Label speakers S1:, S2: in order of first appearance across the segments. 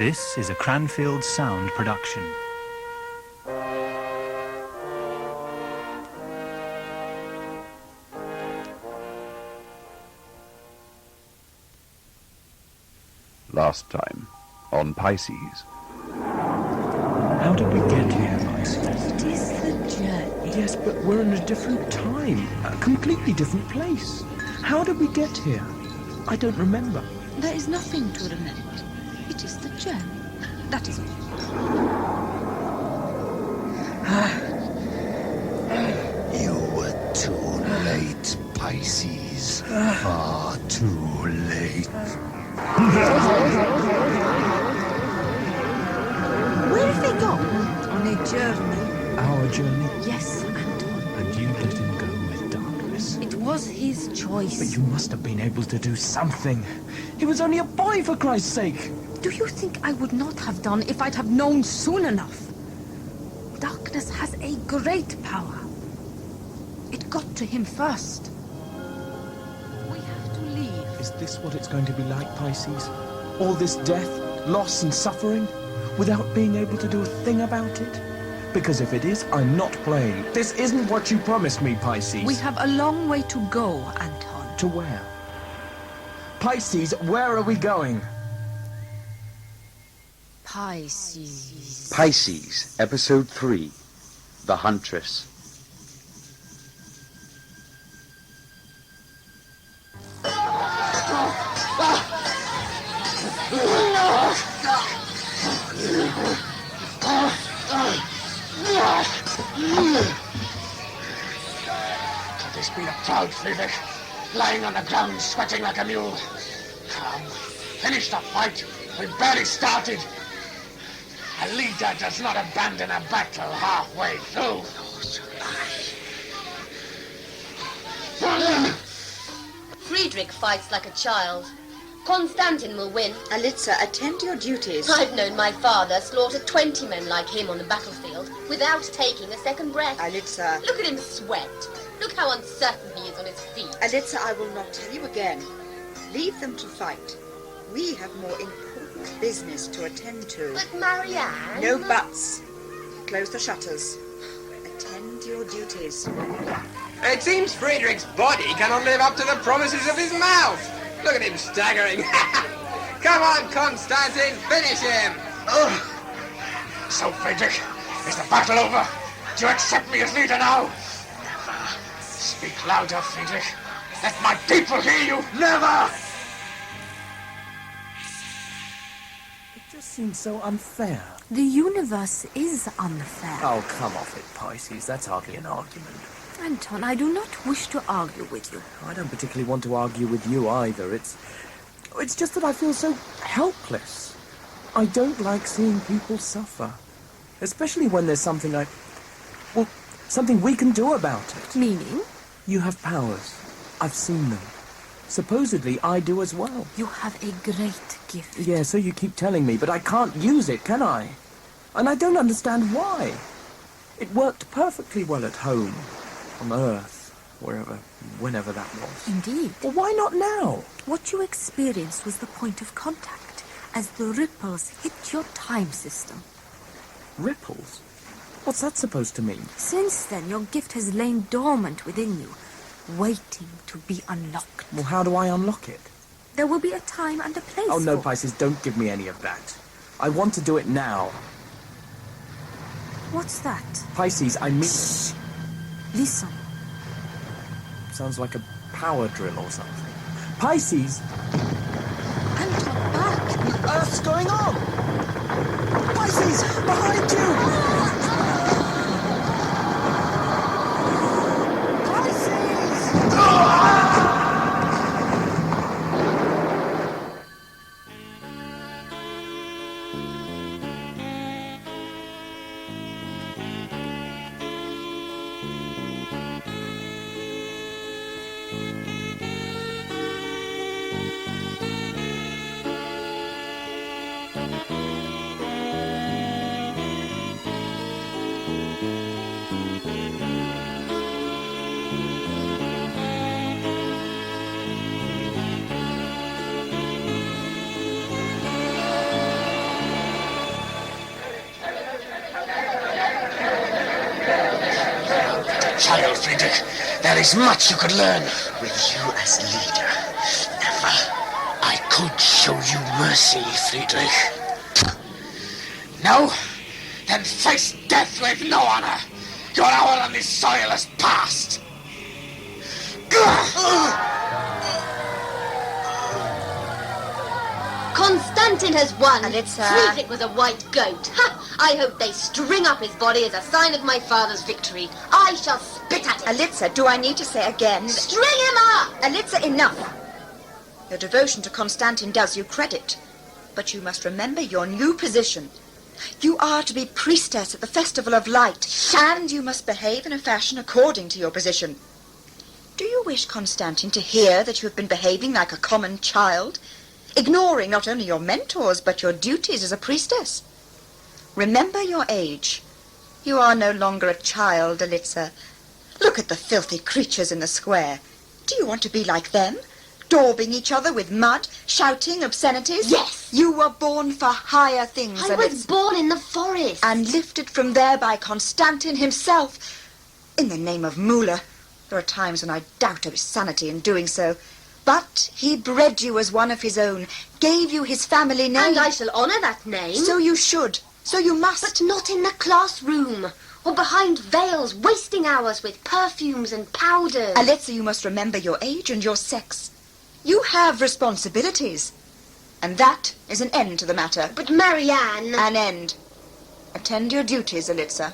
S1: This is a Cranfield Sound production.
S2: Last time, on Pisces.
S1: How did we get here, Pisces?
S3: It is the journey.
S4: Yes, but we're in a different time, a completely different place. How did we get here? I don't remember.
S3: There is nothing to remember. It is the journey. That is all.
S5: You were too late, Pisces. Far too late.
S3: Where have they gone? On a journey.
S4: Our journey?
S3: Yes, Anton.
S4: And you let him go with darkness.
S3: It was his choice.
S4: But you must have been able to do something. He was only a boy, for Christ's sake.
S3: Do you think I would not have done if I'd have known soon enough? Darkness has a great power. It got to him first. We have to leave.
S4: Is this what it's going to be like, Pisces? All this death, loss and suffering, without being able to do a thing about it? Because if it is, I'm not playing. This isn't what you promised me, Pisces.
S3: We have a long way to go, Anton.
S4: To where? Pisces, where are we going?
S3: Pisces.
S2: Pisces, Episode 3, The Huntress.
S5: Could this be the proud Friedrich, lying on the ground, sweating like a mule? Come, finish the fight. We've barely started. A leader does not abandon a battle halfway through.
S6: Friedrich fights like a child. Constantin will win.
S7: Alitza, attend to your duties.
S6: I've known my father slaughter 20 men like him on the battlefield without taking a second breath.
S7: Alitza.
S6: Look at him sweat. Look how uncertain he is on his feet.
S7: Alitza, I will not tell you again. Leave them to fight. We have more important business to attend to.
S6: But Marianne...
S7: No buts. Close the shutters. Attend to your duties.
S8: It seems Friedrich's body cannot live up to the promises of his mouth. Look at him staggering. Come on, Constantin, finish him.
S5: So, Friedrich, is the battle over? Do you accept me as leader now? Never. Speak louder, Friedrich. Let my people hear you. Never!
S4: It just seems so unfair.
S3: The universe is unfair.
S4: Oh, come off it, Pisces. That's hardly an argument.
S3: Anton, I do not wish to argue with you.
S4: I don't particularly want to argue with you either. It's just that I feel so helpless. I don't like seeing people suffer. Especially when there's something something we can do about it.
S3: Meaning?
S4: You have powers. I've seen them. Supposedly, I do as well.
S3: You have a great gift.
S4: Yeah, so you keep telling me, but I can't use it, can I? And I don't understand why. It worked perfectly well at home. On Earth, whenever that was.
S3: Indeed.
S4: Well, why not now?
S3: What you experienced was the point of contact, as the ripples hit your time system.
S4: Ripples? What's that supposed to mean?
S3: Since then, your gift has lain dormant within you, waiting to be unlocked.
S4: Well, how do I unlock it?
S3: There will be a time and a place.
S4: Oh, no,
S3: for
S4: Pisces, don't give me any of that. I want to do it now.
S3: What's that?
S4: Pisces, I mean...
S3: Shh. Listen.
S4: Sounds like a power drill or something. Pisces!
S3: Anton, back!
S4: What on earth's going on? Pisces! Behind you!
S5: Friedrich. There is much you could learn. With you as leader, never. I could show you mercy, Friedrich. No? Then face death with no honor. Your hour on this soil has passed.
S6: Constantin has won.
S7: Alistair.
S6: Friedrich was a white goat. Ha! I hope they string up his body as a sign of my father's victory. I shall spit at it.
S7: Alistair, do I need to say again?
S6: String him up!
S7: Alistair, enough. Your devotion to Constantin does you credit. But you must remember your new position. You are to be priestess at the Festival of Light, and you must behave in a fashion according to your position. Do you wish Constantin to hear that you have been behaving like a common child, ignoring not only your mentors, but your duties as a priestess? Remember your age. You are no longer a child, Alistair. Look at the filthy creatures in the square. Do you want to be like them? Daubing each other with mud, shouting obscenities?
S6: Yes.
S7: You were born for higher things,
S6: I was born in the forest.
S7: and lifted from there by Constantin himself. In the name of Muller. There are times when I doubt of his sanity in doing so. But he bred you as one of his own, gave you his family name.
S6: And I shall honour that name.
S7: So you should. So you must.
S6: But not in the classroom, or behind veils, wasting hours with perfumes and powders.
S7: Alistair, you must remember your age and your sex. You have responsibilities. And that is an end to the matter.
S6: But Marianne...
S7: An end. Attend your duties, Alistair.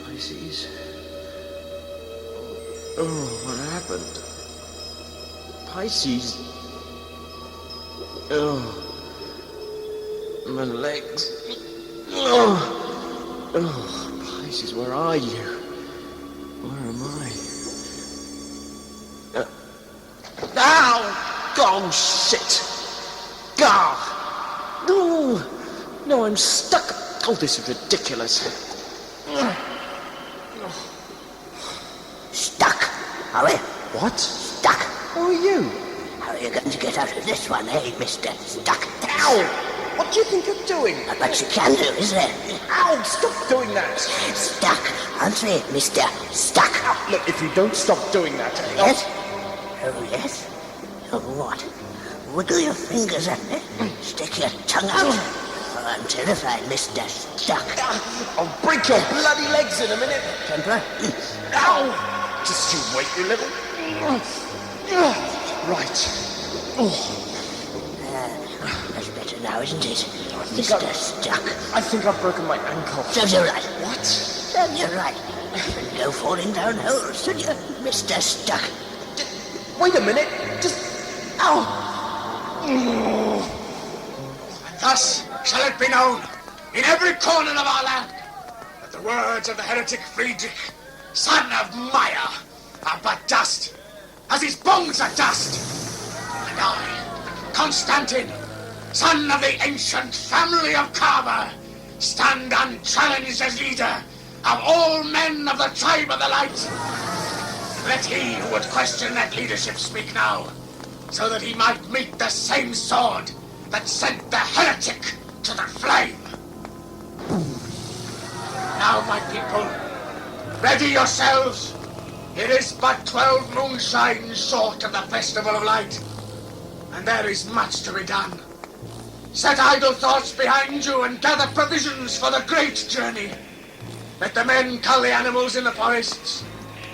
S4: Pisces. Oh, what happened? Pisces. Oh. My legs. Oh, Pisces, where are you? Where am I? Ow! Oh, shit! Ah! No, I'm stuck. Oh, this is ridiculous.
S9: Stuck, are we?
S4: What?
S9: Stuck.
S4: Who are you?
S9: How are you going to get out of this one, eh, Mr. Stuck?
S4: Ow! What do you think you're doing?
S9: Not much you can do, is there?
S4: Ow! Stop doing that!
S9: Stuck, aren't we, Mr. Stuck?
S4: Look, if you don't stop doing that...
S9: Yes? Oh, yes? Oh, what? Wiggle your fingers at me. Stick your tongue out. Oh, I'm terrified, Mr. Stuck.
S4: I'll break your bloody legs in a minute.
S9: Temper?
S4: Ow! Just you wait, you little... Right. Oh.
S9: That's better now, isn't it? Mr. Stuck.
S4: I think I've broken my ankle.
S9: Serves you right.
S4: What?
S9: Serves you right. Shouldn't go falling down holes, should you, Mr. Stuck?
S4: Wait a minute. Just... Ow!
S5: And thus shall it be known in every corner of our land that the words of the heretic Friedrich, son of Maya, are but dust, as his bones are dust. And I, Constantin, son of the ancient family of Carver, stand unchallenged as leader of all men of the tribe of the light. Let he who would question that leadership speak now, so that he might meet the same sword that sent the heretic to the flame. Now, my people, ready yourselves. It is but 12 moonshines short of the Festival of Light, and there is much to be done. Set idle thoughts behind you and gather provisions for the great journey. Let the men cull the animals in the forests,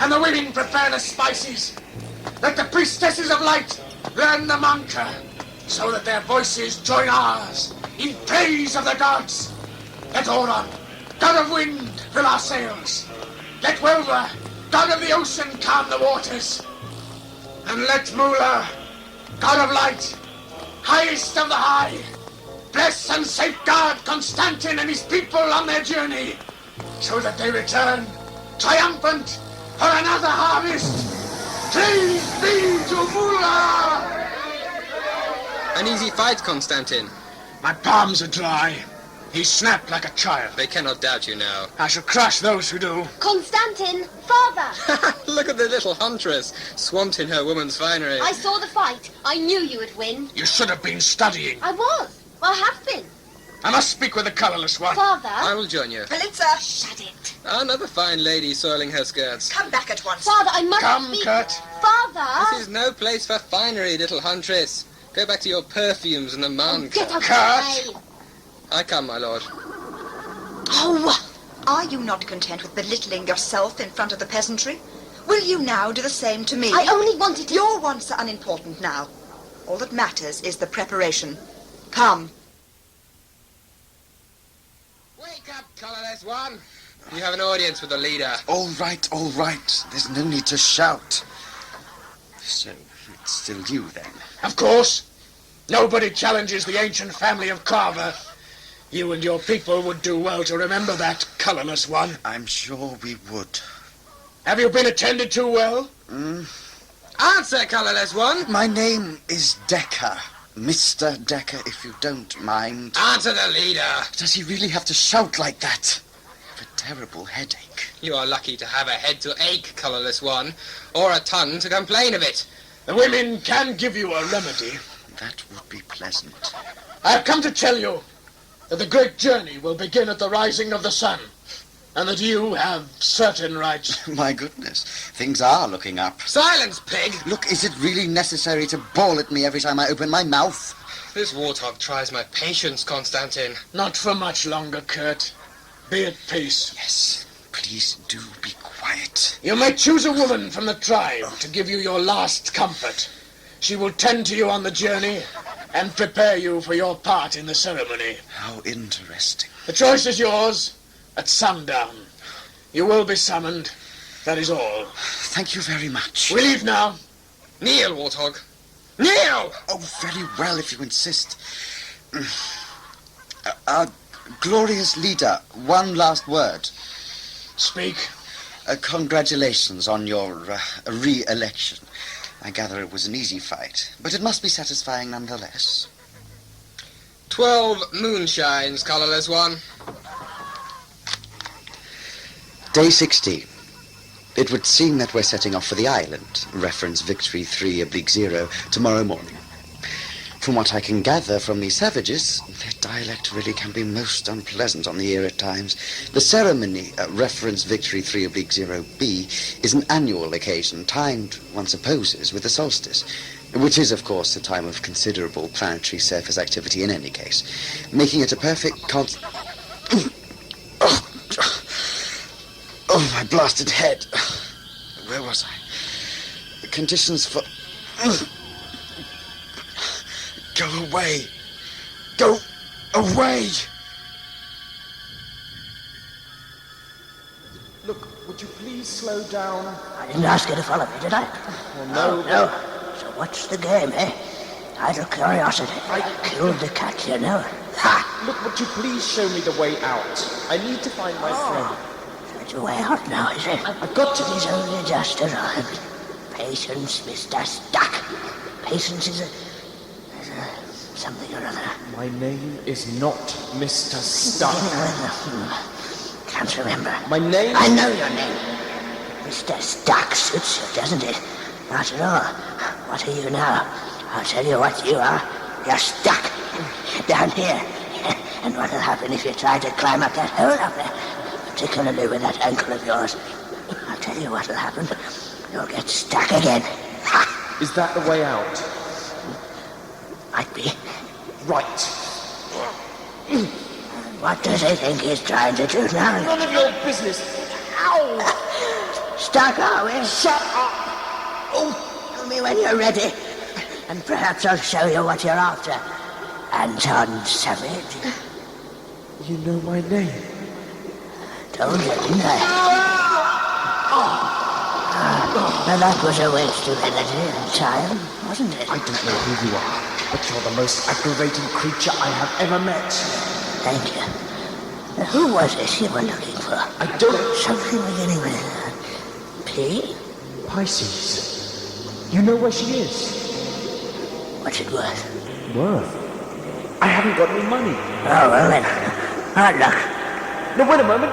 S5: and the women prepare the spices. Let the priestesses of light learn the mantra, so that their voices join ours in praise of the gods. Let Oron, god of wind, fill our sails. Let Welver, god of the ocean, calm the waters. And let Muller, god of light, highest of the high, bless and safeguard Constantin and his people on their journey, so that they return triumphant for another harvest. Praise be to Muller!
S8: An easy fight, Constantin.
S5: My palms are dry. He snapped like a child.
S8: They cannot doubt you now.
S5: I shall crush those who do.
S6: Constantin, father!
S8: Look at the little Huntress, swamped in her woman's finery.
S6: I saw the fight. I knew you would win.
S5: You should have been studying.
S6: I was. I have been.
S5: I must speak with the colourless one.
S6: Father?
S8: I will join you.
S7: Palitza!
S6: Shut it.
S8: Another fine lady soiling her skirts.
S7: Come back at once.
S6: Father, I must
S5: Come,
S6: speak.
S5: Kurt.
S6: Father!
S8: This is no place for finery, little Huntress. Go back to your perfumes and the man
S6: Get
S8: club.
S6: out
S5: Kurt.
S6: of the way.
S8: I come, my lord.
S7: Oh, are you not content with belittling yourself in front of the peasantry? Will you now do the same to me?
S6: I only wanted to...
S7: Your wants are unimportant now. All that matters is the preparation. Come.
S8: Wake up, colourless one. You have an audience with the leader.
S2: All right, all right. There's no need to shout. So, it's still you, then?
S5: Of course. Nobody challenges the ancient family of Carver. You and your people would do well to remember that, colourless one.
S2: I'm sure we would.
S5: Have you been attended to well?
S8: Answer, colourless one.
S2: My name is Decker. Mr. Decker, if you don't mind.
S8: Answer the leader.
S2: Does he really have to shout like that? I have a terrible headache.
S8: You are lucky to have a head to ache, colourless one, or a tongue to complain of it.
S5: The women can give you a remedy.
S2: That would be pleasant.
S5: I have come to tell you that the great journey will begin at the rising of the sun, and that you have certain rights.
S2: My goodness, things are looking up.
S8: Silence, pig!
S2: Look, is it really necessary to bawl at me every time I open my mouth?
S8: This warthog tries my patience, Constantin.
S5: Not for much longer, Kurt. Be at peace.
S2: Yes, please do be quiet.
S5: You may choose a woman from the tribe to give you your last comfort. She will tend to you on the journey and prepare you for your part in the ceremony.
S2: How interesting.
S5: The choice is yours at sundown. You will be summoned. That is all.
S2: Thank you very much.
S5: We leave now.
S8: Kneel, warthog. Kneel!
S2: Oh, very well, if you insist. Our glorious leader, one last word.
S5: Speak.
S2: Congratulations on your re-election. I gather it was an easy fight, but it must be satisfying nonetheless.
S8: 12 moonshines, colourless one.
S2: Day 16. It would seem that we're setting off for the island, reference Victory 3/0, tomorrow morning. From what I can gather from these savages, their dialect really can be most unpleasant on the ear at times. The ceremony, reference Victory 3/0b, is an annual occasion timed, one supposes, with the solstice, which is, of course, a time of considerable planetary surface activity in any case, making it a perfect Oh, my blasted head. Where was I? The conditions for... Go away. Go away.
S4: Look, would you please slow down?
S9: I didn't ask you to follow me, did I?
S4: Oh, no.
S9: No. So what's the game, eh? Out of curiosity. I killed the cat, you know. Ha!
S4: Look, would you please show me the way out? I need to find my friend.
S9: That's your way out now, is it?
S4: I've got to...
S9: It is only just arrived. Patience, Mr. Stuck. Patience is a something or other.
S4: My name is not Mr. Stuck.
S9: Can't remember.
S4: My name...
S9: I know your name. Mr. Stuck suits you, doesn't it? Not at all. What are you now? I'll tell you what you are. You're stuck. Down here. And what'll happen if you try to climb up that hole up there? Particularly with that ankle of yours. I'll tell you what'll happen. You'll get stuck again. Ha!
S4: Is that the way out?
S9: Might be.
S4: Right.
S9: What does he think he's trying to do now?
S4: None of your business. Ow!
S9: Stuck, are we?
S4: Shut up!
S9: Oh, tell me when you're ready. And perhaps I'll show you what you're after. Anton Savage.
S4: You know my name.
S9: Told you, didn't I? Now that was a waste of energy and time, wasn't it?
S4: I don't know who you are, but you're the most aggravating creature I have ever met.
S9: Thank you. Now, who was this you were looking for?
S4: I don't...
S9: Something beginning with P?
S4: Pisces. You know where she is?
S9: What's it worth?
S4: Worth? I haven't got any money.
S9: Oh, well then, Hard luck.
S4: No, wait a moment.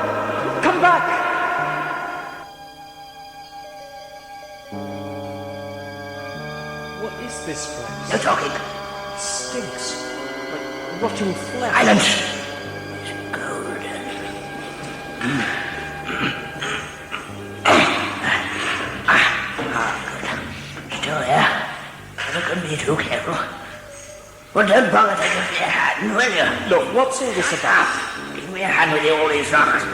S4: Come back! What is this place?
S9: No talking.
S4: It stinks. Like rotting flesh.
S9: Silence! It's gold. Good. Still there. Never couldn't be too careful. Well, don't bother to give me a hand, will you?
S4: Look, what's all this about?
S9: Give me a hand with all these rocks.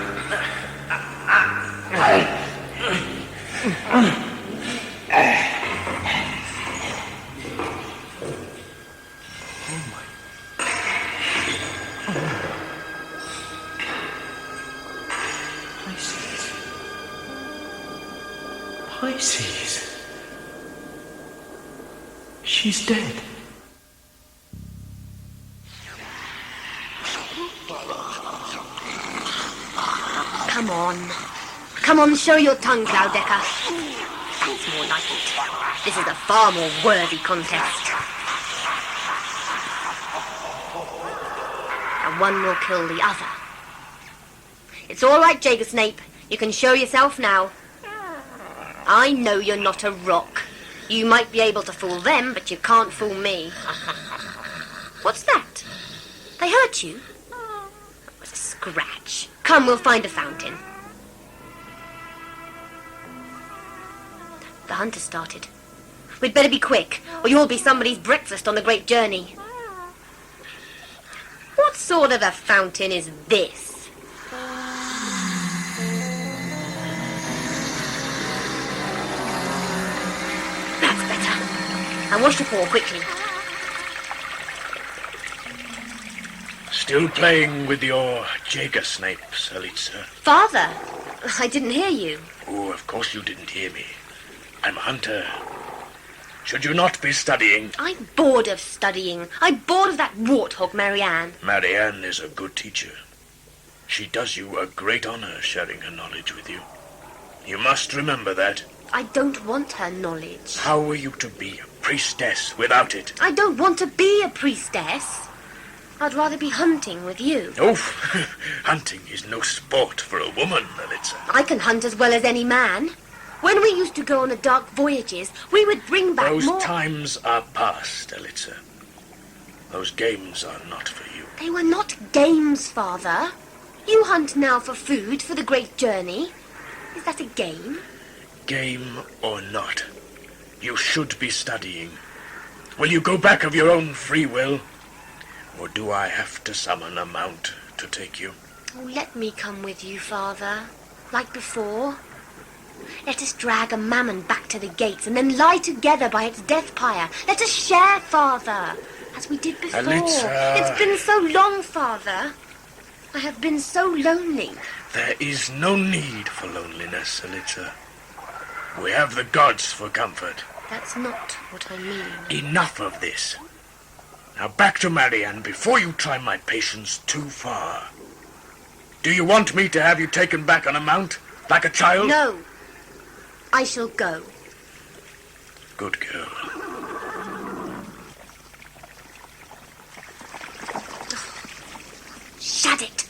S4: Pisces. She's dead.
S6: Come on. Come on, show your tongue, Clouddecker. That's more like it. This is a far more worthy contest. And one will kill the other. It's all right, Jager Snape. You can show yourself now. I know you're not a rock. You might be able to fool them, but you can't fool me. What's that? They hurt you? It was a scratch. Come, we'll find a fountain. The hunt has started. We'd better be quick, or you'll be somebody's breakfast on the great journey. What sort of a fountain is this? That's better. And wash your paw quickly.
S10: Still playing with your Jager Snapes, Alistair?
S6: Father, I didn't hear you.
S10: Oh, of course you didn't hear me. I'm a hunter. Should you not be studying?
S6: I'm bored of studying. I'm bored of that warthog, Marianne.
S10: Marianne is a good teacher. She does you a great honor sharing her knowledge with you. You must remember that.
S6: I don't want her knowledge.
S10: How are you to be a priestess without it?
S6: I don't want to be a priestess. I'd rather be hunting with you.
S10: Oh, hunting is no sport for a woman, Alistair.
S6: I can hunt as well as any man. When we used to go on the dark voyages, we would bring back
S10: Those
S6: more...
S10: times are past, Alistair. Those games are not for you.
S6: They were not games, Father. You hunt now for food for the great journey. Is that a game?
S10: Game or not, you should be studying. Will you go back of your own free will? Or do I have to summon a mount to take you?
S6: Oh, let me come with you, Father. Like before. Let us drag a mammon back to the gates and then lie together by its death pyre. Let us share, Father, as we did before.
S10: Alistair.
S6: It's been so long, Father. I have been so lonely.
S10: There is no need for loneliness, Alistair. We have the gods for comfort.
S6: That's not what I mean.
S10: Enough of this. Now back to Marianne before you try my patience too far. Do you want me to have you taken back on a mount, like a child?
S6: No. I shall go.
S10: Good girl.
S6: Shut it.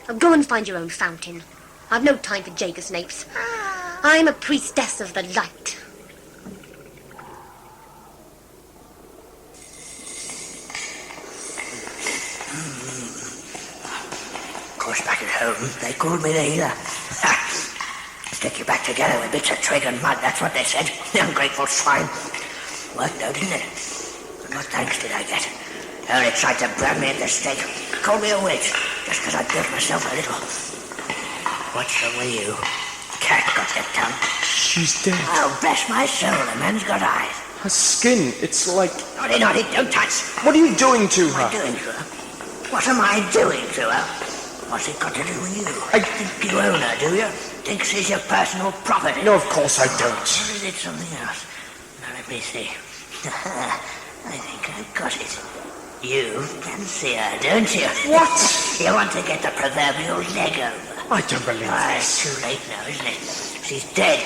S6: Now go and find your own fountain. I've no time for Jager Snapes. I'm a priestess of the light.
S9: Of course, back at home, they called me the healer. Stick you back together with bits of twig and mud, that's what they said. The ungrateful swine. Worked though, didn't it? And what thanks did I get? Only tried to brand me at the stake. Called me a witch, just because I built myself a little. What's wrong with you? Cat got that tongue.
S4: She's dead.
S9: Oh, bless my soul, the man's got eyes.
S4: Her skin, it's like...
S9: Naughty, don't touch.
S4: What are you doing to her?
S9: What am I doing to her? What am I doing to her? What's it got to do with you?
S4: I
S9: think you own her, do you? Think she's your personal property?
S4: No, of course I don't.
S9: Or is it something else? Now let me see. I think I've got it. You can see her, don't you?
S4: What?
S9: You want to get the proverbial leg over.
S4: I don't believe this.
S9: It's too late now, isn't it? She's dead.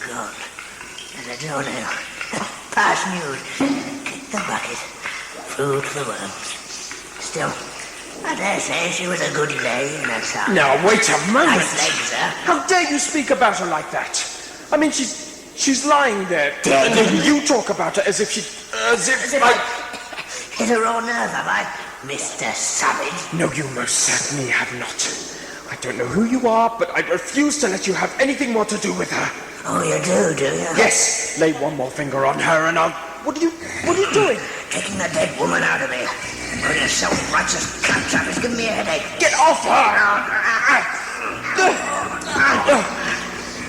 S9: Gone. And I don't know. Past news. Kick the bucket, food for the worms. Still, I dare say she was a good lady in herself.
S4: Now, wait a moment.
S9: Nice legs, sir.
S4: How dare you speak about her like that? I mean, she's lying there.
S9: Dead.
S4: And then you talk about her as if I...
S9: Hit a raw nerve, have I, Mr. Savage?
S4: No, you most certainly have not. I don't know who you are, but I refuse to let you have anything more to do with her.
S9: Oh, you do you?
S4: Yes, lay one more finger on her and I'll... What are you doing?
S9: Taking the dead woman out of me. Oh, you self-righteous claptrap is giving me a headache.
S4: Get off her!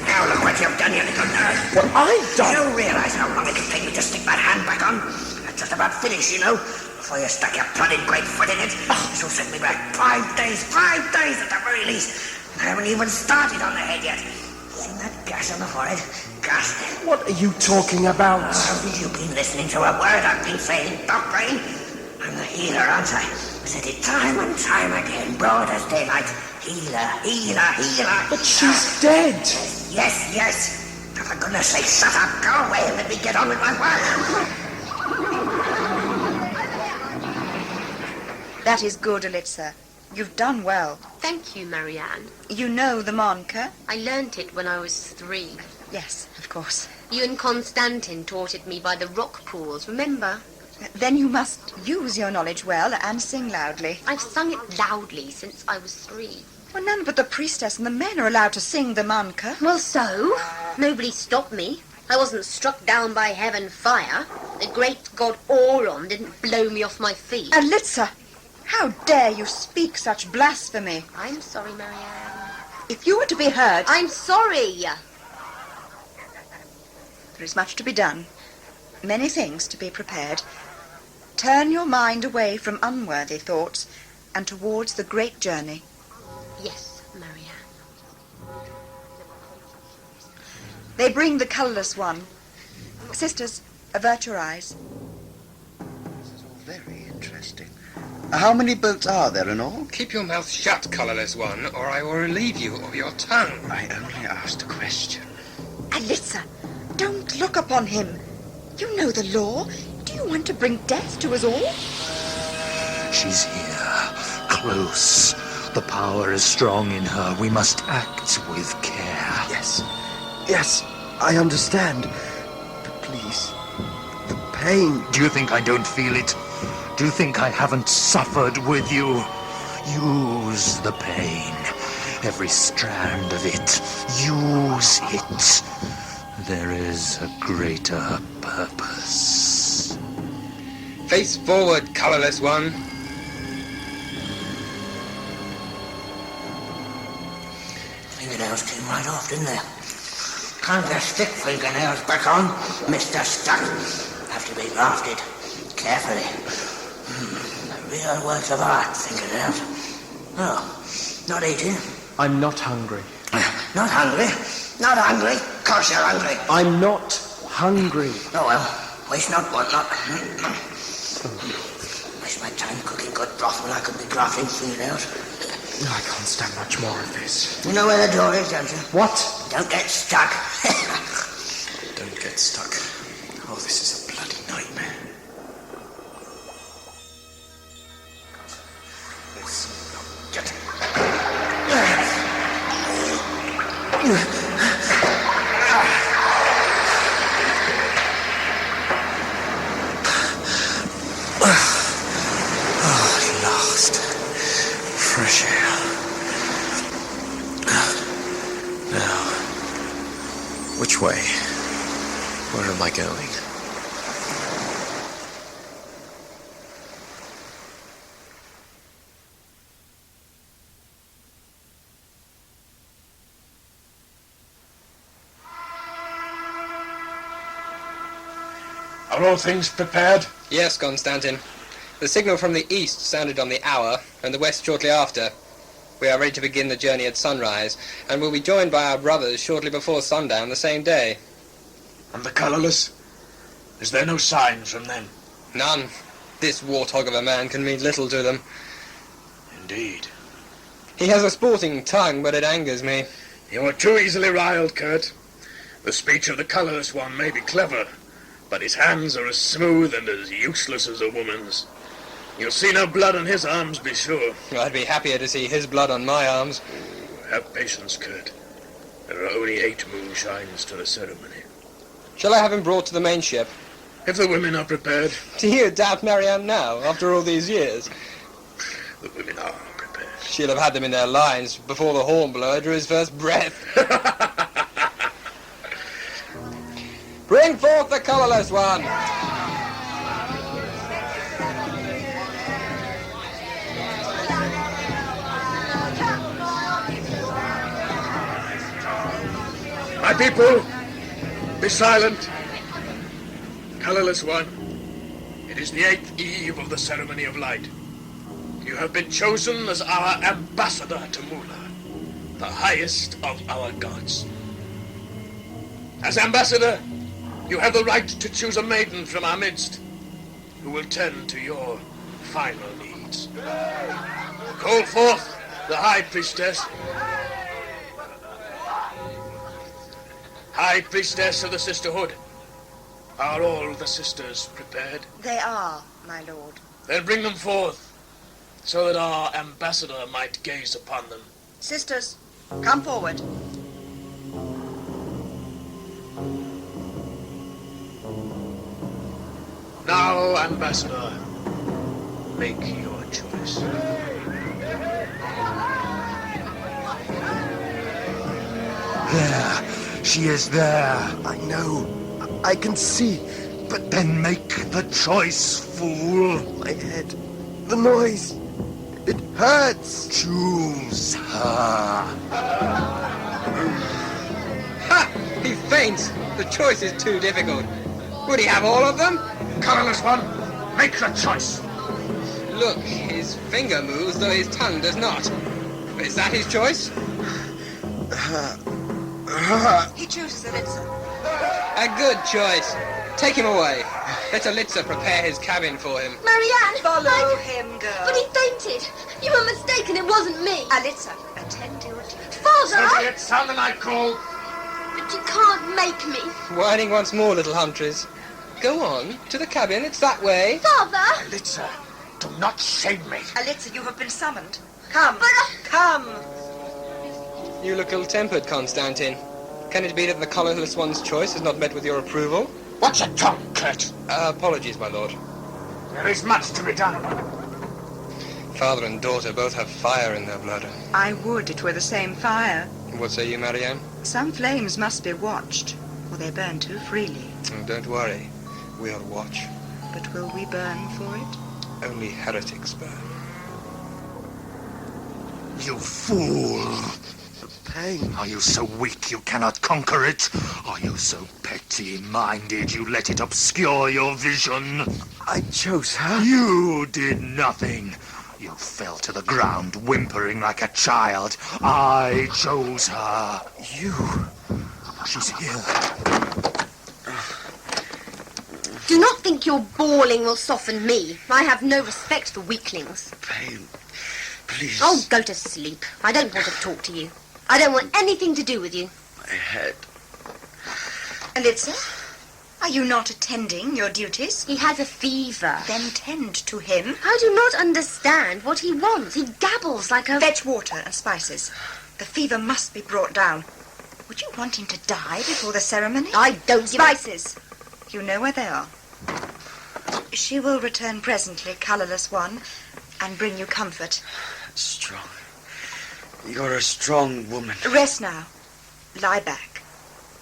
S9: Now look what you've done, you little nerd.
S4: What I've done?
S9: You realise how long it can take me to stick that hand back on? That's just about finished, you know. Before you stuck your bloody great foot in it. This will send me back 5 days at the very least. I haven't even started on the head yet. Seen that gash on the forehead? Ghastly.
S4: What are you talking about?
S9: Haven't you been listening to a word I've been saying, Doc Brain? I'm the healer, aren't I? I said it time and time again, broad as daylight. Healer, healer, healer.
S4: But she's dead.
S9: Yes. Now, for goodness sake, shut up, go away and let me get on with my work.
S7: That is good, Alistair. You've done well.
S6: Thank you, Marianne.
S7: You know the Monka?
S6: I learnt it when I was 3.
S7: Yes, of course.
S6: You and Constantin taught it me by the rock pools, remember?
S7: Then you must use your knowledge well and sing loudly.
S6: I've sung it loudly since I was 3.
S7: Well, none but the priestess and the men are allowed to sing the Monka.
S6: Well, so? Nobody stopped me. I wasn't struck down by heaven fire. The great god Auron didn't blow me off my feet.
S7: Alistair! How dare you speak such blasphemy?
S6: I'm sorry, Marianne.
S7: If you were to be heard...
S6: I'm sorry!
S7: There is much to be done. Many things to be prepared. Turn your mind away from unworthy thoughts and towards the great journey.
S6: Yes, Marianne.
S7: They bring the colourless one. Sisters, avert your eyes.
S2: This is all very interesting. How many boats are there in all?
S8: Keep your mouth shut, colourless one, or I will relieve you of your tongue.
S2: I only asked a question.
S7: Alistair, don't look upon him. You know the law. Do you want to bring death to us all?
S1: She's here, close. The power is strong in her. We must act with care.
S4: Yes, I understand. But please, the pain...
S1: Do you think I don't feel it? Do you think I haven't suffered with you? Use the pain. Every strand of it. Use it. There is a greater purpose.
S8: Face forward, colourless one.
S9: Fingernails came right off, didn't they? Can't just stick fingernails back on, Mr. Stuck. Have to be grafted. Carefully. Real works of art, fingernails. Oh, not eating?
S4: I'm not hungry.
S9: Not hungry? Not hungry? Of course you're hungry.
S4: I'm not hungry.
S9: Oh, well, waste not, want not. Waste my time cooking good broth when I could be grafting fingernails.
S4: I can't stand much more of this.
S9: You know where the door is, don't you?
S4: What?
S9: Don't get stuck.
S10: Don't get stuck. Oh, this is a bloody nightmare.
S9: Get
S1: At last. Fresh air. Now, which way? Where am I going?
S10: Are all things prepared?
S8: Yes, Constantin. The signal from the east sounded on the hour, and the west shortly after. We are ready to begin the journey at sunrise, and will be joined by our brothers shortly before sundown the same day.
S10: And the colourless? Is there no signs from them?
S8: None. This warthog of a man can mean little to them.
S10: Indeed.
S8: He has a sporting tongue, but it angers me.
S10: You are too easily riled, Kurt. The speech of the colourless one may be clever, but his hands are as smooth and as useless as a woman's. You'll see no blood on his arms, be sure.
S8: I'd be happier to see his blood on my arms.
S10: Have patience, Kurt. There are only 8 moonshines to the ceremony.
S8: Shall I have him brought to the main ship?
S10: If the women are prepared.
S8: Do you doubt Marianne now, after all these years?
S10: The women are prepared.
S8: She'll have had them in their lines before the hornblower drew his first breath. Bring forth the colourless one!
S10: My people, be silent. Colourless one, it is the 8th eve of the ceremony of light. You have been chosen as our ambassador to Mula, the highest of our gods. As ambassador, you have the right to choose a maiden from our midst who will tend to your final needs. Call forth the High Priestess. High Priestess of the Sisterhood. Are all the sisters prepared?
S7: They are, my lord.
S10: Then bring them forth, so that our ambassador might gaze upon them.
S7: Sisters, come forward.
S10: Now, ambassador, make your choice.
S1: There. She is there.
S11: I know. I can see.
S1: But then make the choice, fool.
S11: My head. The noise. It hurts.
S1: Choose her.
S8: Ha! He faints! The choice is too difficult. Would he have all of them?
S10: Colourless one, make the choice.
S8: Look, his finger moves, though his tongue does not. Is that his choice?
S7: He chooses Alistair.
S8: A good choice. Take him away. Let Alistair prepare his cabin for him.
S6: Marianne!
S7: Follow him, girl.
S6: But he fainted. You were mistaken. It wasn't me.
S7: Alistair, attend to your duty.
S6: Father!
S10: It sound the night call.
S6: But you can't make me.
S8: Whining once more, little Huntress. Go on, to the cabin, it's that way.
S6: Father!
S10: Alistair, do not shame me.
S7: Alistair, you have been summoned. Come.
S6: But
S7: Come.
S8: You look ill-tempered, Constantine. Can it be that the colourless one's choice has not met with your approval?
S10: Watch your tongue, Kurt.
S8: Apologies, my lord.
S10: There is much to be done.
S8: Father and daughter both have fire in their blood.
S7: I would it were the same fire.
S8: What say you, Marianne?
S7: Some flames must be watched, or they burn too freely.
S8: Oh, don't worry. We'll watch.
S7: But will we burn for it?
S8: Only heretics burn.
S1: You fool.
S11: Pain.
S1: Are you so weak you cannot conquer it? Are you so petty-minded you let it obscure your vision?
S11: I chose her.
S1: You did nothing. You fell to the ground whimpering like a child. I chose her.
S11: You.
S1: She's here.
S6: do not think your bawling will soften me. I have no respect for weaklings.
S2: Pain. Please.
S6: Oh, go to sleep. I don't want to talk to you. I don't want anything to do with you.
S2: My head.
S7: Alistair, are you not attending your duties?
S6: He has a fever.
S7: Then tend to him.
S6: I do not understand what he wants. He gabbles like a...
S7: Fetch water and spices. The fever must be brought down. Would you want him to die before the ceremony?
S6: I don't give...
S7: Spices. You know where they are. She will return presently, colourless one, and bring you comfort.
S2: Strong. You're a strong woman.
S7: Rest now. Lie back.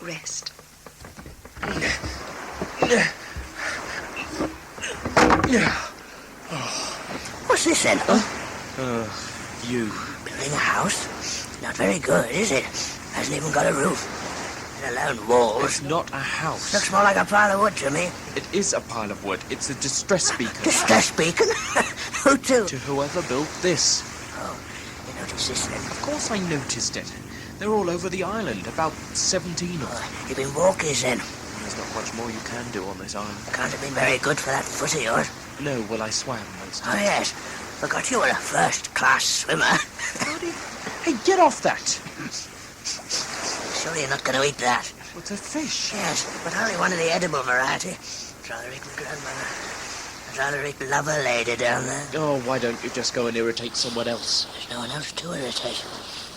S7: Rest.
S9: What's this then?
S4: You.
S9: Building a house? Not very good, is it? Hasn't even got a roof. Let alone walls.
S4: It's not a house.
S9: Looks more like a pile of wood to me.
S4: It is a pile of wood. It's a distress beacon.
S9: Distress beacon? Who to?
S4: To whoever built this.
S9: Oh, you noticed this then?
S4: Of course I noticed it. They're all over the island, about 17 of them.
S9: You've been walkies then.
S4: There's not much more you can do on this island.
S9: Can't have been very good for that foot of yours.
S4: No, well, I swam most of
S9: Oh,
S4: it.
S9: yes. Forgot you were a first-class swimmer.
S4: Hey, get off that!
S9: Sure you're not going to eat that?
S4: It's a fish.
S9: Yes, but only one of the edible variety. I'd rather eat my grandmother. I'd rather eat the lover lady down there.
S11: Oh, why don't you just go and irritate someone else?
S9: There's no one else to irritate.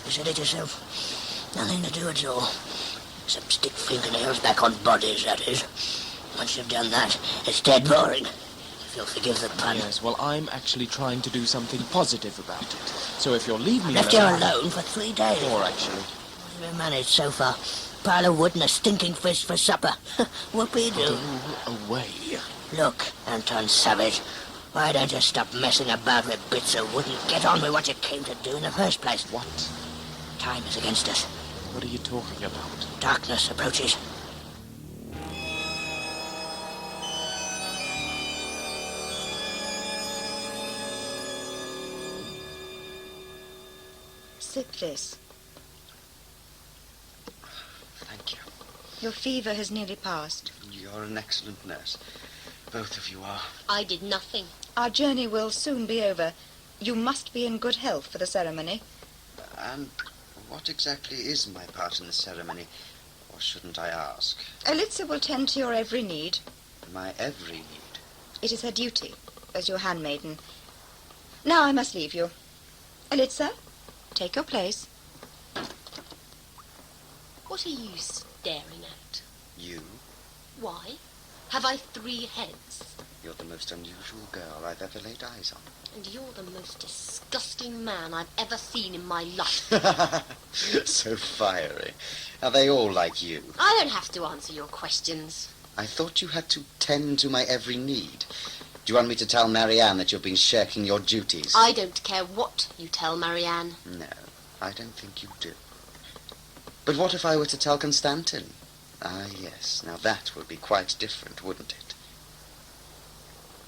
S9: You said it yourself. Nothing to do at all. Except stick fingernails back on bodies, that is. Once you've done that, it's dead boring. If you'll forgive the pun.
S11: Yes, well, I'm actually trying to do something positive about it. So if you'll leave me
S9: Left you alone for 3 days.
S11: 4, actually.
S9: What have you managed so far? Pile of wood and a stinking fish for supper. Whoopee-doo.
S11: Go away.
S9: Look, Anton Savage, why don't you stop messing about with bits of wood and get on with what you came to do in the first place?
S11: What?
S9: Time is against us.
S11: What are you talking about?
S9: Darkness approaches.
S7: Sip this.
S2: Thank you.
S7: Your fever has nearly passed.
S2: You're an excellent nurse. Both of you are.
S6: I did nothing.
S7: Our journey will soon be over. You must be in good health for the ceremony.
S2: And what exactly is my part in the ceremony? Or shouldn't I ask?
S7: Alistair will tend to your every need.
S2: My every need.
S7: It is her duty, as your handmaiden. Now I must leave you. Alistair, take your place.
S6: What are you staring at?
S2: You?
S6: Why? Have I 3 heads?
S2: You're the most unusual girl I've ever laid eyes on.
S6: And you're the most disgusting man I've ever seen in my life.
S2: So fiery. Are they all like you?
S6: I don't have to answer your questions.
S2: I thought you had to tend to my every need. Do you want me to tell Marianne that you've been shirking your duties?
S6: I don't care what you tell Marianne.
S2: No, I don't think you do. But what if I were to tell Constantin? Ah, yes. Now that would be quite different, wouldn't it?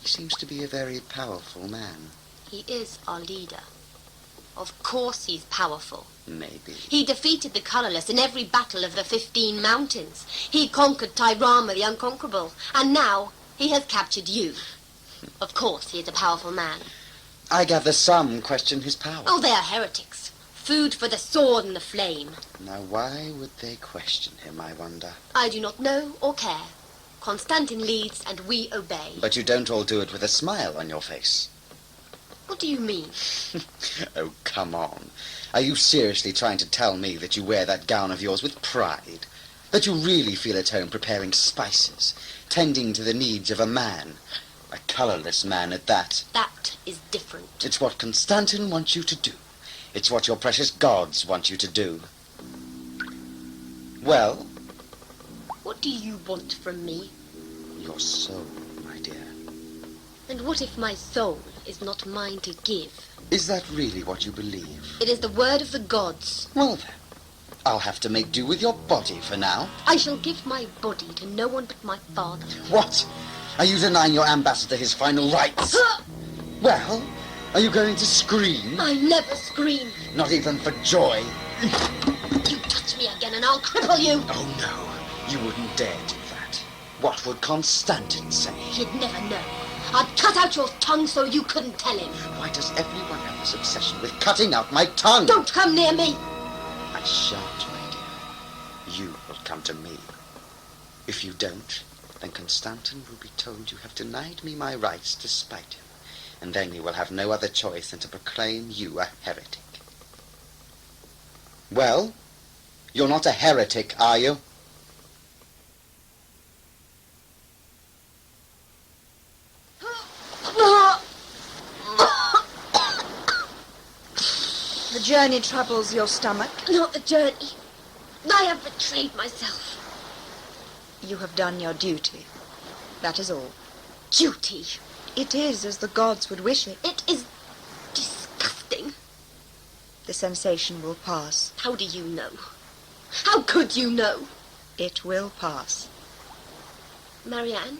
S2: He seems to be a very powerful man.
S6: He is our leader. Of course he's powerful.
S2: Maybe.
S6: He defeated the colourless in every battle of the 15 mountains. He conquered Tyrama the Unconquerable. And now he has captured you. Of course he is a powerful man.
S2: I gather some question his power.
S6: Oh, they are heretics. Food for the sword and the flame.
S2: Now, why would they question him, I wonder?
S6: I do not know or care. Constantin leads and we obey.
S2: But you don't all do it with a smile on your face.
S6: What do you mean?
S2: Oh, come on. Are you seriously trying to tell me that you wear that gown of yours with pride? That you really feel at home preparing spices, tending to the needs of a man? A colourless man at that.
S6: That is different.
S2: It's what Constantin wants you to do. It's what your precious gods want you to do. Well?
S6: What do you want from me?
S2: Your soul, my dear.
S6: And what if my soul is not mine to give?
S2: Is that really what you believe?
S6: It is the word of the gods.
S2: Well then, I'll have to make do with your body for now.
S6: I shall give my body to no one but my father.
S2: What? Are you denying your ambassador his final rights? Well, are you going to scream?
S6: I never scream.
S2: Not even for joy?
S6: You touch me again and I'll cripple you.
S2: Oh, no. You wouldn't dare do that. What would Constantin say?
S6: He'd never know. I'd cut out your tongue so you couldn't tell him.
S2: Why does everyone have this obsession with cutting out my tongue?
S6: Don't come near me.
S2: I shan't, my dear. You will come to me. If you don't, then Constantin will be told you have denied me my rights to spite him. And then he will have no other choice than to proclaim you a heretic. Well, you're not a heretic, are you?
S7: The journey troubles your stomach.
S6: Not the journey. I have betrayed myself.
S7: You have done your duty. That is all.
S6: Duty.
S7: It is as the gods would wish it.
S6: It is disgusting.
S7: The sensation will pass.
S6: How do you know? How could you know?
S7: It will pass.
S6: Marianne?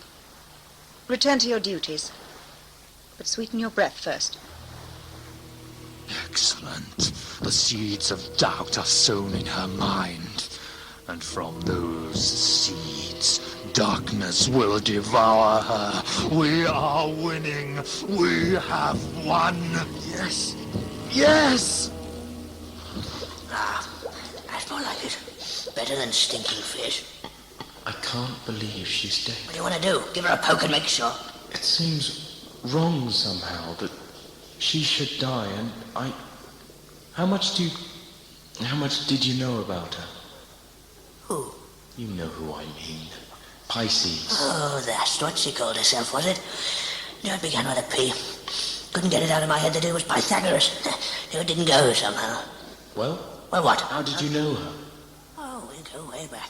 S7: Return to your duties. But sweeten your breath first.
S1: Excellent. The seeds of doubt are sown in her mind. And from those seeds, darkness will devour her. We are winning. We have won.
S2: Yes. Yes!
S9: That's more like it. better than stinking fish.
S11: I can't believe she's dead.
S9: What do you want to do? Give her a poke and make sure?
S11: It seems wrong somehow that she should die, and I... How much did you know about her?
S9: Who?
S11: You know who I mean. Pisces.
S9: Oh, that's what she called herself, was it? No, it began with a P. Couldn't get it out of my head that it was Pythagoras. It didn't go somehow.
S11: Well?
S9: Well, what?
S11: How did you know her?
S9: Oh, we go way back.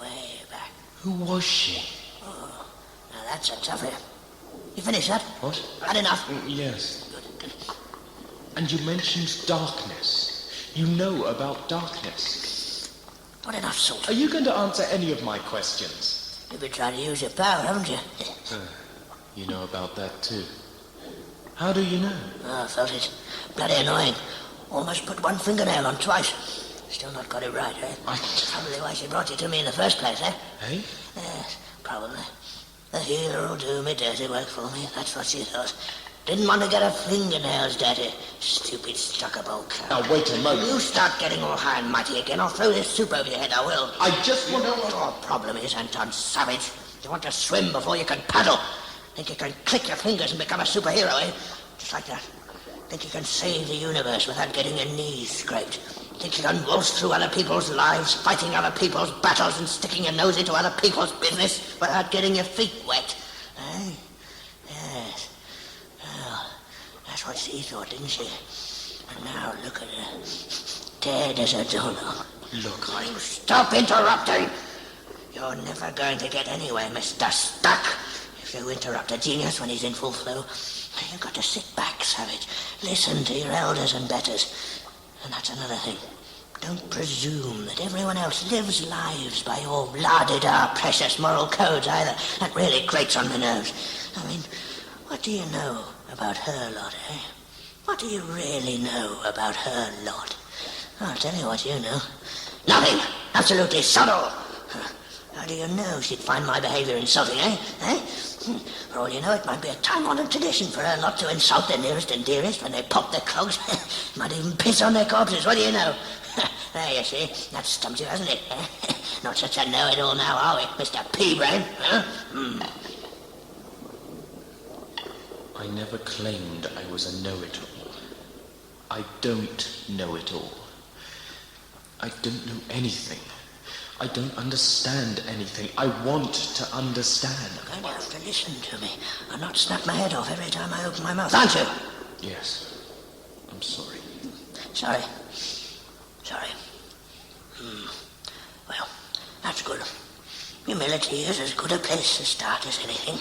S9: Way back.
S11: Who was she?
S9: Oh, now that's a toughie. You finished that?
S11: What?
S9: Had enough?
S11: Yes.
S9: Good.
S11: And you mentioned darkness. You know about darkness.
S9: Not enough salt.
S11: Are you going to answer any of my questions?
S9: You've been trying to use your power, haven't you?
S11: You know about that too. How do you know?
S9: Oh, I felt it. Bloody annoying. Almost put one fingernail on twice. Still not got it right, eh? Probably why she brought you to me in the first place, eh?
S11: Eh?
S9: Yes, probably. The healer will do me dirty work for me. That's what she thought. Didn't want to get her fingernails dirty. Stupid stuck-up old cow.
S11: Now, wait a moment.
S9: You start getting all high and mighty again, I'll throw this soup over your head, I will.
S11: I just want
S9: You know what our problem is, Anton Savage? You want to swim before you can paddle. Think you can click your fingers and become a superhero, eh? Just like that. Think you can save the universe without getting your knees scraped. Think you can waltz through other people's lives, fighting other people's battles and sticking your nose into other people's business without getting your feet wet, eh? Yes. Well, that's what she thought, didn't she? And now look at her. Dead as a doorknob.
S11: Look,
S9: You stop interrupting! You're never going to get anywhere, Mr. Stuck. If you interrupt a genius when he's in full flow, you've got to sit back, Savage. Listen to your elders and betters. And that's another thing. Don't presume that everyone else lives lives by your la-di-da precious moral codes either. That really grates on the nerves. I mean, what do you know about her lot, eh? What do you really know about her lot? I'll tell you what you know. Nothing! Absolutely subtle! How do you know she'd find my behavior insulting, eh? For all you know, it might be a time-honored tradition for her lot to insult their nearest and dearest when they pop their clogs. Might even piss on their corpses, what do you know? There, you see, that stumps you, hasn't it? Not such a know-it-all now, are we, Mr. P-Brain? Huh?
S11: I never claimed I was a know-it-all. I don't know it all. I don't know anything. I don't understand anything. I want to understand.
S9: You're going to have to listen to me and not snap my head off every time I open my mouth, aren't you?
S11: Yes. I'm sorry.
S9: Sorry. Well, that's good. Humility is as good a place to start as anything.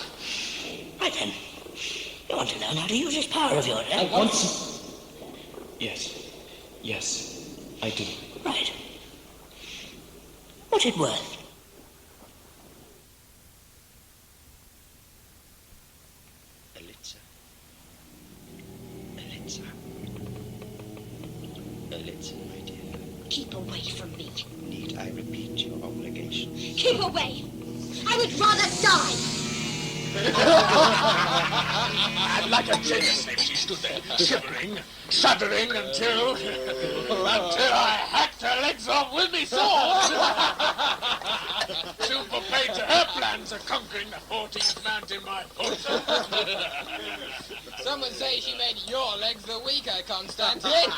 S9: Right then. You want to learn how to use this power of yours, eh?
S11: I want to... Yes, I do.
S9: Right. What's it worth?
S2: Elitza, my dear.
S6: Keep away from me.
S2: Need I repeat your obligation?
S6: Keep away. I would rather die.
S10: And like a jailsnake, she stood there, shivering, shuddering until I hacked her legs off with me sword. Super paid to her plans of conquering the 14th mountain by foot.
S8: Some would say she made your legs the weaker, Constantine.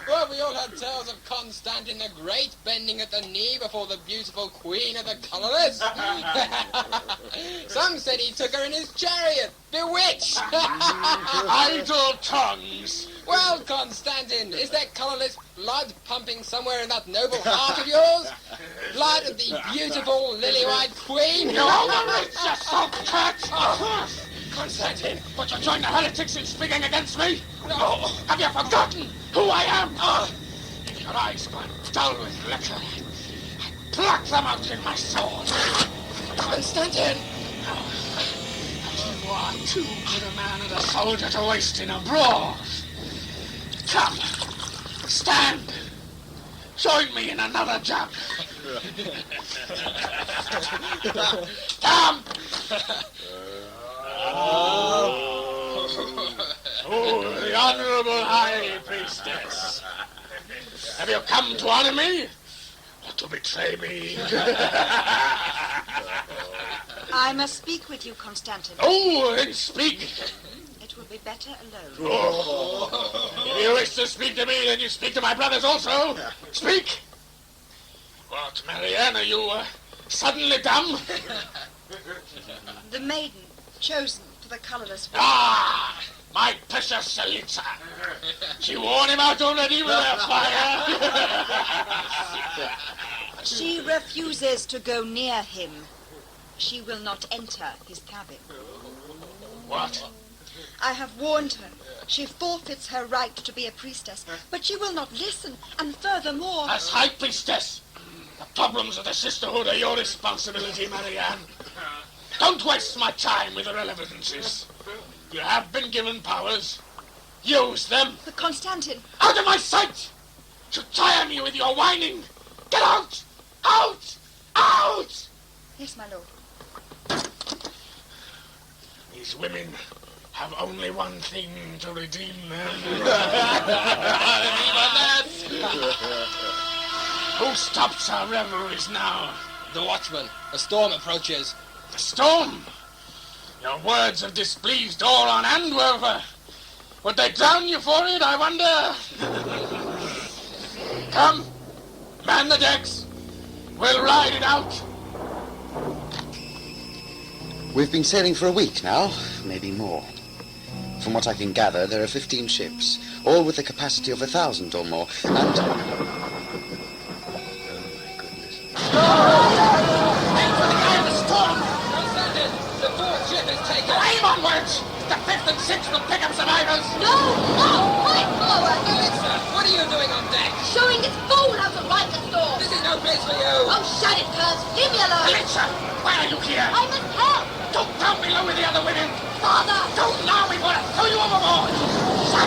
S8: Well, we all had tales of Constantine the Great bending at the knee before the beautiful queen of the colourless. Some said he took her in his chariot, bewitched.
S10: Idle tongues.
S8: Well, Constantine, is there colourless blood pumping somewhere in that noble heart of yours? Blood of the beautiful lily-white queen?
S10: You overreach, you salt cat! Constantine, but you join the heretics in speaking against me? No. Have you forgotten who I am? If your eyes grow dull with liquor, I pluck them out in my sword.
S8: Constantine!
S10: You are too good a man and a soldier to waste in a brawl. Come, stand. Join me in another jug. Come. Oh, the Honorable High Priestess. Have you come to honor me? Or to betray me?
S7: I must speak with you, Constantin.
S10: Oh, then speak.
S7: It will be better alone.
S10: Oh. If you wish to speak to me, then you speak to my brothers also. Speak. What, Marianne, are you suddenly dumb?
S7: The maiden chosen for the colourless one.
S10: Ah, my precious Selitza. She worn him out already with her fire.
S7: She refuses to go near him. She will not enter his cabin.
S10: What?
S7: I have warned her. She forfeits her right to be a priestess, but she will not listen, and furthermore...
S10: As High Priestess, the problems of the sisterhood are your responsibility, Marianne. Don't waste my time with irrelevancies. You have been given powers. Use them.
S7: But Constantin...
S10: Out of my sight! To tire me with your whining! Get out! Out! Out!
S7: Yes, my lord.
S10: These women have only one thing to redeem them. Who stops our revelries now?
S8: The watchman. A storm approaches.
S10: The storm? Your words have displeased all on Antwerp. Would they drown you for it, I wonder? Come, man the decks. We'll ride it out.
S2: We've been sailing for a week now, maybe more. From what I can gather, there are 15 ships, all with a capacity of 1,000 or more, and...
S10: Aim onwards! The 5th and 6th will pick up survivors!
S6: No! No! Quick forward!
S8: Alistair, what are you doing on deck?
S6: Showing its fool how to ride the storm!
S8: This is no place for you!
S6: Oh, shut it, Kurt! Leave me alone!
S10: Alicia, why are you here?
S6: I must help!
S10: Don't down below with the other women!
S6: Father!
S10: Don't now, we want to throw you overboard! Shut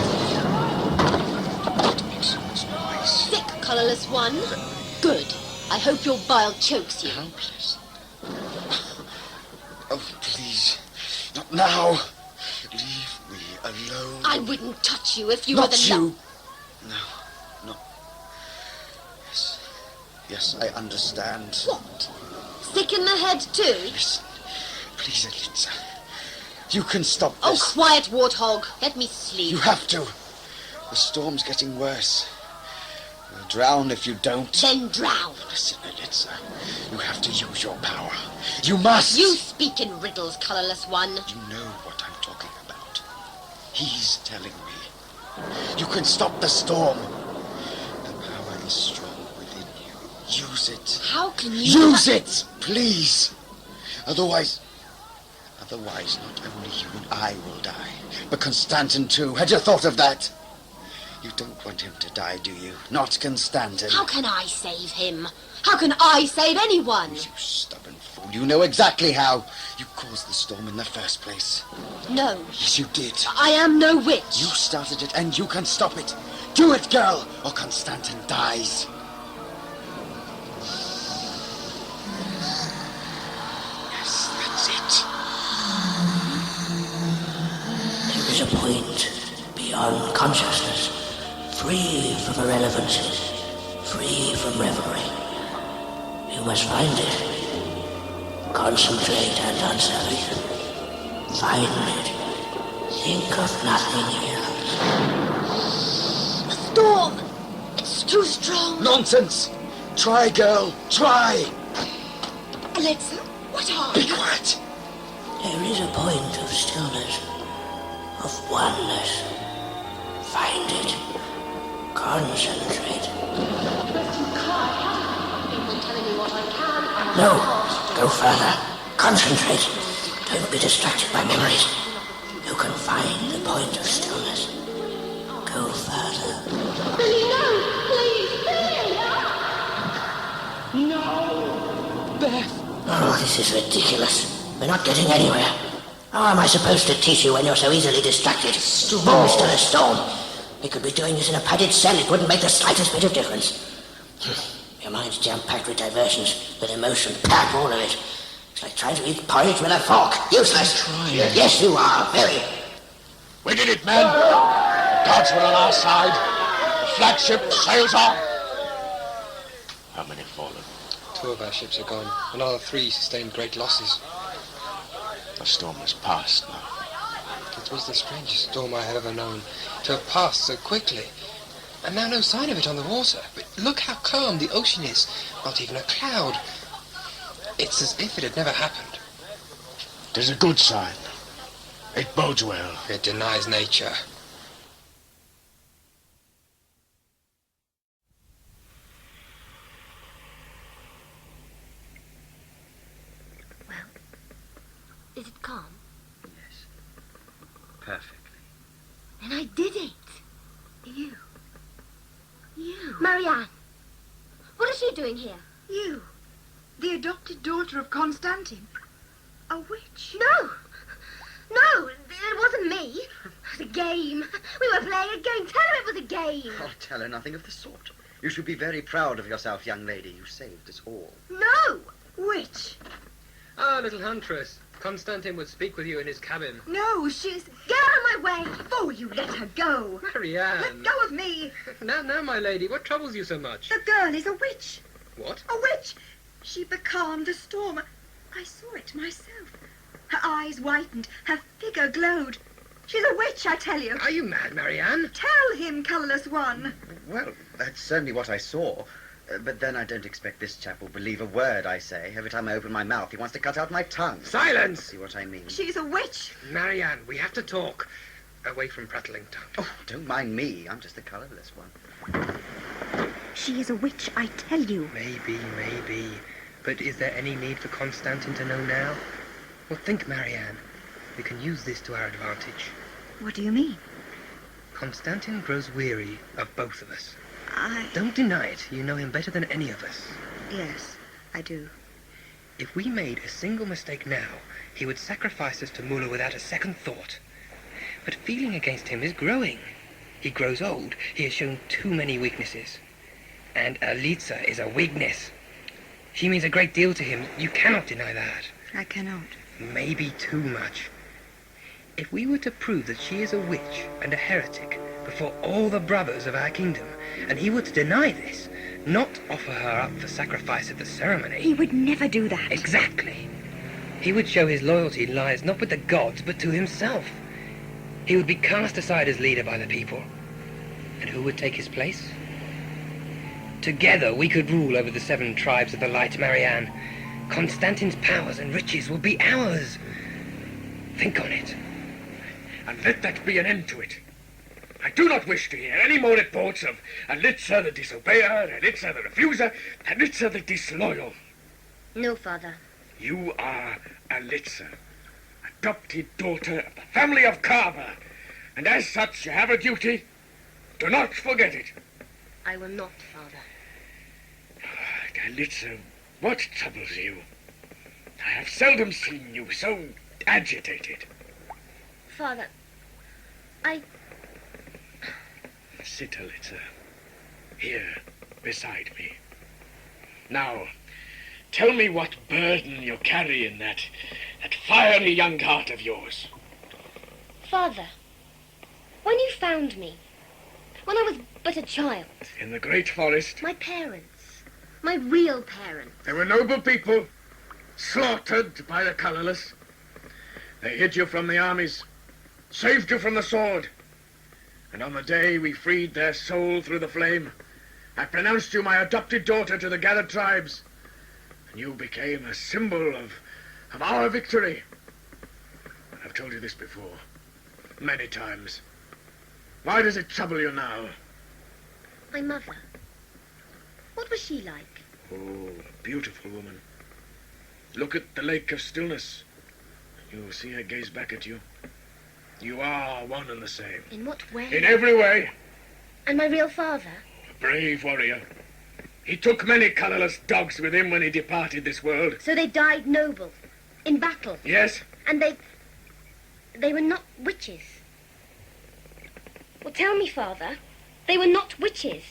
S2: Don't make so much noise.
S6: Sick, colourless one. Good. I hope your bile chokes you.
S2: Helpless. Oh, please. Not now. Leave me alone.
S6: I wouldn't touch you if you
S2: Not
S6: were the
S2: you. No. Yes. Yes, I understand.
S6: What? Sick in the head too?
S2: Listen. Please, Elitza. You can stop
S6: Oh,
S2: this.
S6: quiet, warthog. Let me sleep.
S2: You have to. The storm's getting worse. You'll drown if you don't.
S6: Then drown.
S2: Listen, Elitza. You have to use your power. You must.
S6: You speak in riddles, colourless one.
S2: You know what I'm talking about. He's telling me. You can stop the storm. The power is strong within you. Use it.
S6: How can you...
S2: Use it, please. Otherwise, not only you and I will die, but Constantin too. Had you thought of that? You don't want him to die, do you? Not Constantin.
S6: How can I save him? How can I save anyone?
S2: You stubborn fool. You know exactly how. You caused the storm in the first place.
S6: No.
S2: Yes, you did.
S6: I am no witch.
S2: You started it, and you can stop it. Do it, girl, or Constantin dies. Yes, that's it.
S9: There is a point beyond consciousness, free from irrelevancies, free from revelry. You must find it. Concentrate and unsettle it. Find it. Think of nothing else.
S6: The storm! It's too strong.
S2: Nonsense! Try, girl, try!
S7: Alexa, what are
S2: Be
S7: you?
S2: quiet!
S9: There is a point of stillness, of oneness. Find it. Concentrate. No, go further. Concentrate. Don't be distracted by memories. You can find the point of stillness. Go further.
S6: Billy, no! Please, Billy! No!
S9: Beth! Oh, this is ridiculous. We're not getting anywhere. How am I supposed to teach you when you're so easily distracted? Still a storm. We could be doing this in a padded cell. It wouldn't make the slightest bit of difference. Your mind's jam-packed with diversions, with emotion, pack all of it. It's like trying to eat porridge with a fork. Useless. Yes, you are. Very.
S10: We did it, men. The gods were on our side. The flagship sails on.
S12: How many have fallen?
S8: 2 of our ships are gone. Another 3 sustained great losses.
S12: The storm has passed now.
S8: It was the strangest storm I have ever known, to have passed so quickly. And now no sign of it on the water. But look how calm the ocean is. Not even a cloud. It's as if it had never happened.
S10: 'Tis a good sign. It bodes well.
S8: It denies nature.
S6: Is it calm?
S2: Yes. Perfectly.
S6: And I did it. You. Marianne. What is she doing here?
S7: You, the adopted daughter of Constantine. A witch.
S6: No, it wasn't me. It was a game. We were playing a game. Tell her it was a game.
S2: Oh, tell her nothing of the sort. You should be very proud of yourself, young lady. You saved us all.
S6: No.
S7: Witch.
S8: Ah, little Huntress. Constantine would speak with you in his cabin.
S7: No, she's...
S6: Get out of my way.
S7: Oh, you let her go.
S8: Marianne.
S7: Let go of me.
S8: Now, my lady, what troubles you so much?
S7: The girl is a witch.
S8: What?
S7: A witch. She becalmed the storm. I saw it myself. Her eyes whitened. Her figure glowed. She's a witch, I tell you.
S8: Are you mad, Marianne?
S7: Tell him, colourless one.
S2: Well, that's certainly what I saw. But then I don't expect this chap will believe a word I say. Every time I open my mouth, he wants to cut out my tongue.
S8: Silence!
S2: See what I mean?
S7: She's a witch.
S8: Marianne, we have to talk. Away from prattling tongue.
S2: Oh, don't mind me. I'm just the colourless one.
S7: She is a witch, I tell you.
S8: Maybe. But is there any need for Constantine to know now? Well, think, Marianne. We can use this to our advantage.
S7: What do you mean?
S8: Constantine grows weary of both of us.
S7: I...
S8: Don't deny it. You know him better than any of us.
S7: Yes, I do.
S8: If we made a single mistake now, he would sacrifice us to Mula without a second thought. But feeling against him is growing. He grows old. He has shown too many weaknesses. And Alistair is a weakness. She means a great deal to him. You cannot deny that.
S7: I cannot.
S8: Maybe too much. If we were to prove that she is a witch and a heretic before all the brothers of our kingdom, and he were to deny this, not offer her up for sacrifice at the ceremony...
S7: He would never do that.
S8: Exactly. He would show his loyalty lies not with the gods, but to himself. He would be cast aside as leader by the people. And who would take his place? Together we could rule over the 7 tribes of the light, Marianne. Constantine's powers and riches will be ours. Think on it.
S10: And let that be an end to it. I do not wish to hear any more reports of Alistair the disobeyer, Alistair the refuser, Alistair the disloyal.
S6: No, Father.
S10: You are Alistair, adopted daughter of the family of Carver, and as such you have a duty. Do not forget it.
S6: I will not, Father.
S10: Alistair, what troubles you? I have seldom seen you so agitated.
S6: Father,
S10: Sit, Alistair. Here, beside me. Now, tell me what burden you carry in that fiery young heart of yours.
S6: Father, when you found me, when I was but a child...
S10: In the great forest.
S6: My parents, my real parents...
S10: They were noble people, slaughtered by the colourless. They hid you from the armies, saved you from the sword. And on the day we freed their soul through the flame, I pronounced you my adopted daughter to the gathered tribes. And you became a symbol of our victory. I've told you this before, many times. Why does it trouble you now?
S6: My mother. What was she like?
S10: Oh, a beautiful woman. Look at the lake of stillness. You will see her gaze back at you. You are one and the same.
S6: In what way?
S10: In every way.
S6: And my real father?
S10: A brave warrior. He took many colourless dogs with him when he departed this world.
S6: So they died noble, in battle?
S10: Yes.
S6: And they were not witches? Well, tell me, Father. They were not witches.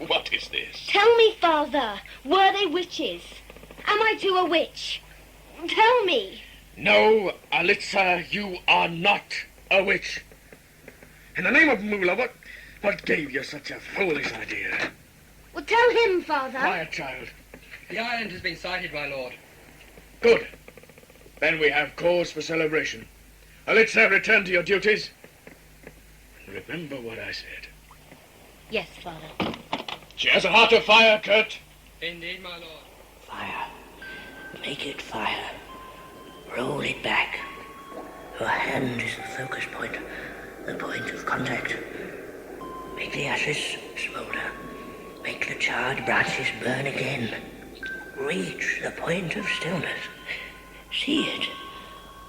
S10: What is this?
S6: Tell me, Father. Were they witches? Am I too a witch? Tell me.
S10: No, Alistair, you are not a witch. In the name of Mula, what gave you such a foolish idea?
S6: Well, tell him, Father.
S10: Quiet, child.
S8: The island has been sighted, my lord.
S10: Good. Then we have cause for celebration. Alistair, return to your duties. Remember what I said.
S6: Yes, Father.
S10: She has a heart of fire, Kurt.
S8: Indeed, my lord.
S9: Fire. Make it fire. Roll it back. Your hand is the focus point, the point of contact. Make the ashes smolder. Make the charred branches burn again. Reach the point of stillness. See it.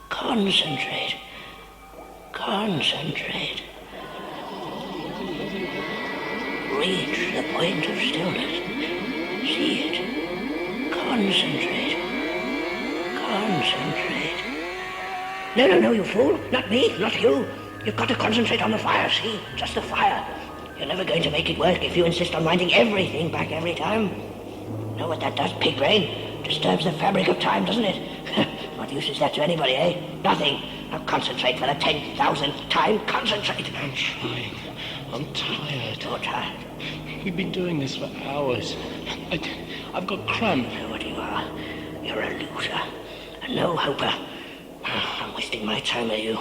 S9: Concentrate. Concentrate. Reach the point of stillness. See it. Concentrate. Concentrate. No, you fool. Not me, not you. You've got to concentrate on the fire, see? Just the fire. You're never going to make it work if you insist on winding everything back every time. Know what that does, pig brain? Disturbs the fabric of time, doesn't it? What use is that to anybody, eh? Nothing. Now concentrate for the 10,000th time. Concentrate.
S11: I'm trying. I'm tired.
S9: You're tired.
S11: We've been doing this for hours. I've got cramp.
S9: You know what you are? You're a loser. A no-hoper. I'm wasting my time with you.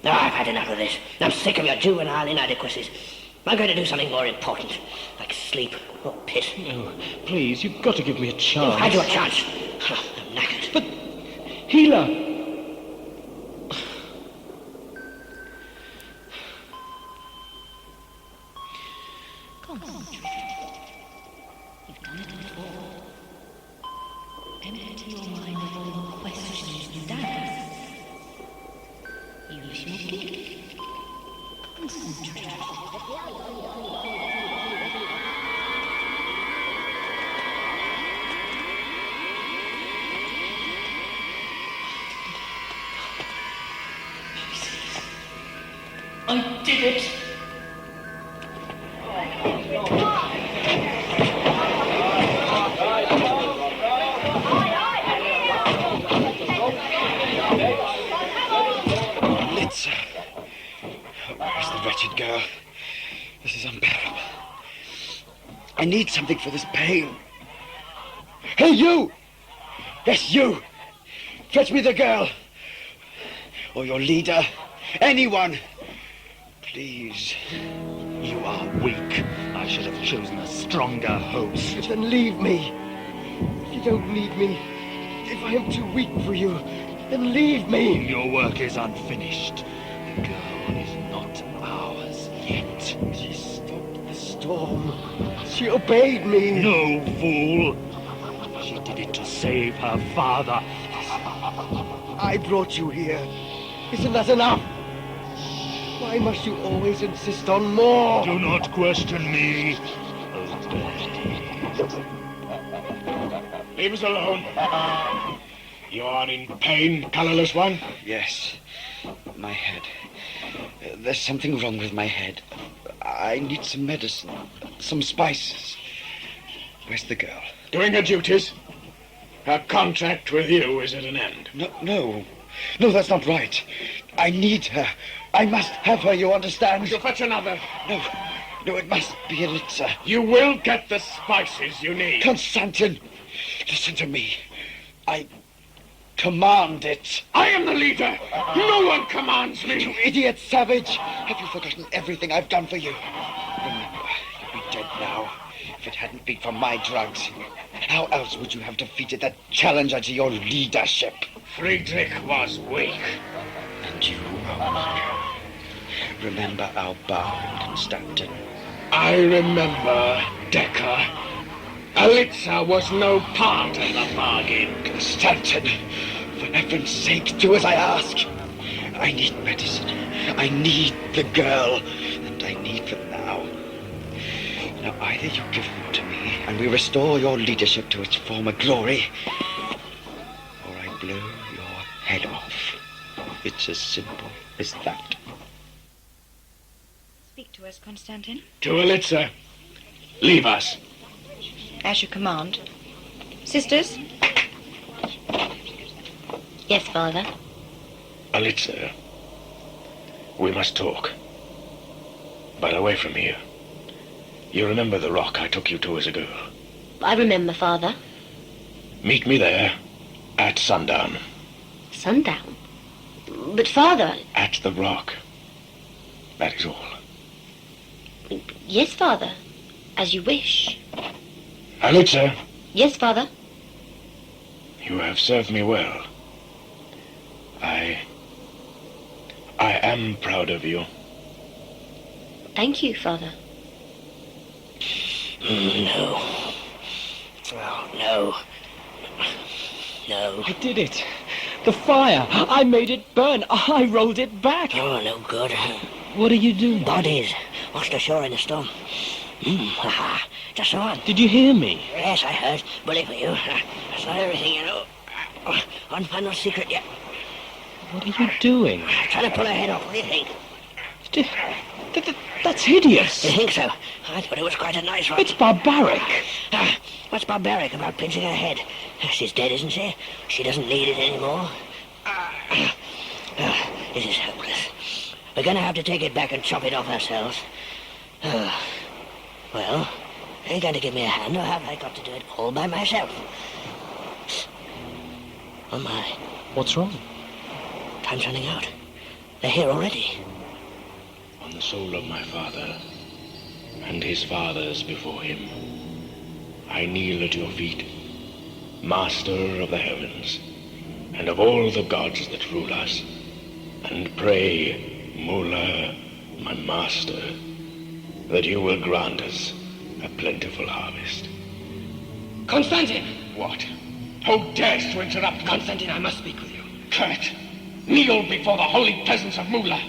S9: No, I've had enough of this. I'm sick of your juvenile inadequacies. I'm going to do something more important, like sleep or piss.
S11: No, please, you've got to give me a chance.
S9: You've had your chance. I'm knackered.
S11: But, healer!
S3: Concentrate. You've done it before. Empty your mind of all the questions and doubts. Use your gift. Concentrate.
S11: I did it!
S2: Litzer. Where's the wretched girl? This is unbearable. I need something for this pain. Hey, you! Yes, you! Fetch me the girl. Or your leader. Anyone. Please.
S1: You are weak. I should have chosen a stronger host.
S2: Then leave me. If you don't need me, if I am too weak for you, then leave me.
S1: Your work is unfinished. The girl is not ours yet.
S2: She stopped the storm. She obeyed me.
S1: No, fool. She did it to save her father.
S2: I brought you here. Isn't that enough? Why must you always insist on more?
S1: Do not question me. Obey.
S10: Leave us alone. You are in pain, colorless one?
S2: Yes. My head. There's something wrong with my head. I need some medicine. Some spices. Where's the girl?
S10: Doing her duties. Her contract with you is at an end.
S2: No, that's not right. I need her. I must have her, you understand?
S10: You'll fetch another.
S2: No, it must be Alistair.
S10: You will get the spices you need.
S2: Constantin, listen to me. I command it.
S10: I am the leader. No one commands me.
S2: You idiot savage. Have you forgotten everything I've done for you? Remember, you'd be dead now if it hadn't been for my drugs. How else would you have defeated that challenger to your leadership?
S10: Friedrich was weak.
S2: And you are. Remember our bargain, Constantin.
S10: I remember, Decker. Alistair was no part of the bargain.
S2: Constantin, for heaven's sake, do as I ask. I need medicine. I need the girl. And I need them now. Now, either you give them to me, and we restore your leadership to its former glory, or I blow your head off. It's as simple as that.
S7: Speak to us, Constantin.
S10: To Alistair. Leave us.
S7: As you command. Sisters?
S6: Yes, Father.
S10: Alistair, we must talk. But away from here.
S12: You remember the rock I took you to as a girl?
S6: I remember, Father.
S12: Meet me there at sundown.
S6: Sundown? But, Father...
S12: At the rock. That is all.
S6: Yes, Father. As you wish.
S12: Alistair,
S6: Yes, Father.
S12: you have served me well. I am proud of you.
S6: Thank you, Father.
S9: No. Oh, no. No.
S4: I did it. The fire. I made it burn. I rolled it back.
S9: Oh, no good.
S4: What are you doing?
S9: Bodies washed ashore in a storm. Haha. Just so on.
S4: Did you hear me?
S9: Yes, I heard. Bully for you. That's not everything, you know. One final secret yet.
S4: What are you doing?
S9: Trying to pull her head off. What do you think?
S4: That's hideous.
S9: You think so? I thought it was quite a nice one.
S4: It's barbaric.
S9: What's barbaric about pinching her head? She's dead, isn't she? She doesn't need it anymore. This is hopeless. We're going to have to take it back and chop it off ourselves. Well, you ain't going to give me a hand, or have I got to do it all by myself? Oh, my.
S4: What's wrong?
S9: Time's running out. They're here already.
S12: On the soul of my father, and his fathers before him, I kneel at your feet, Master of the heavens, and of all the gods that rule us, and pray, Mula, my master, that you will grant us a plentiful harvest.
S8: Constantine!
S10: What? Who dares to interrupt me?
S8: Constantine, I must speak with you.
S10: Kurt, kneel before the holy presence of Mula.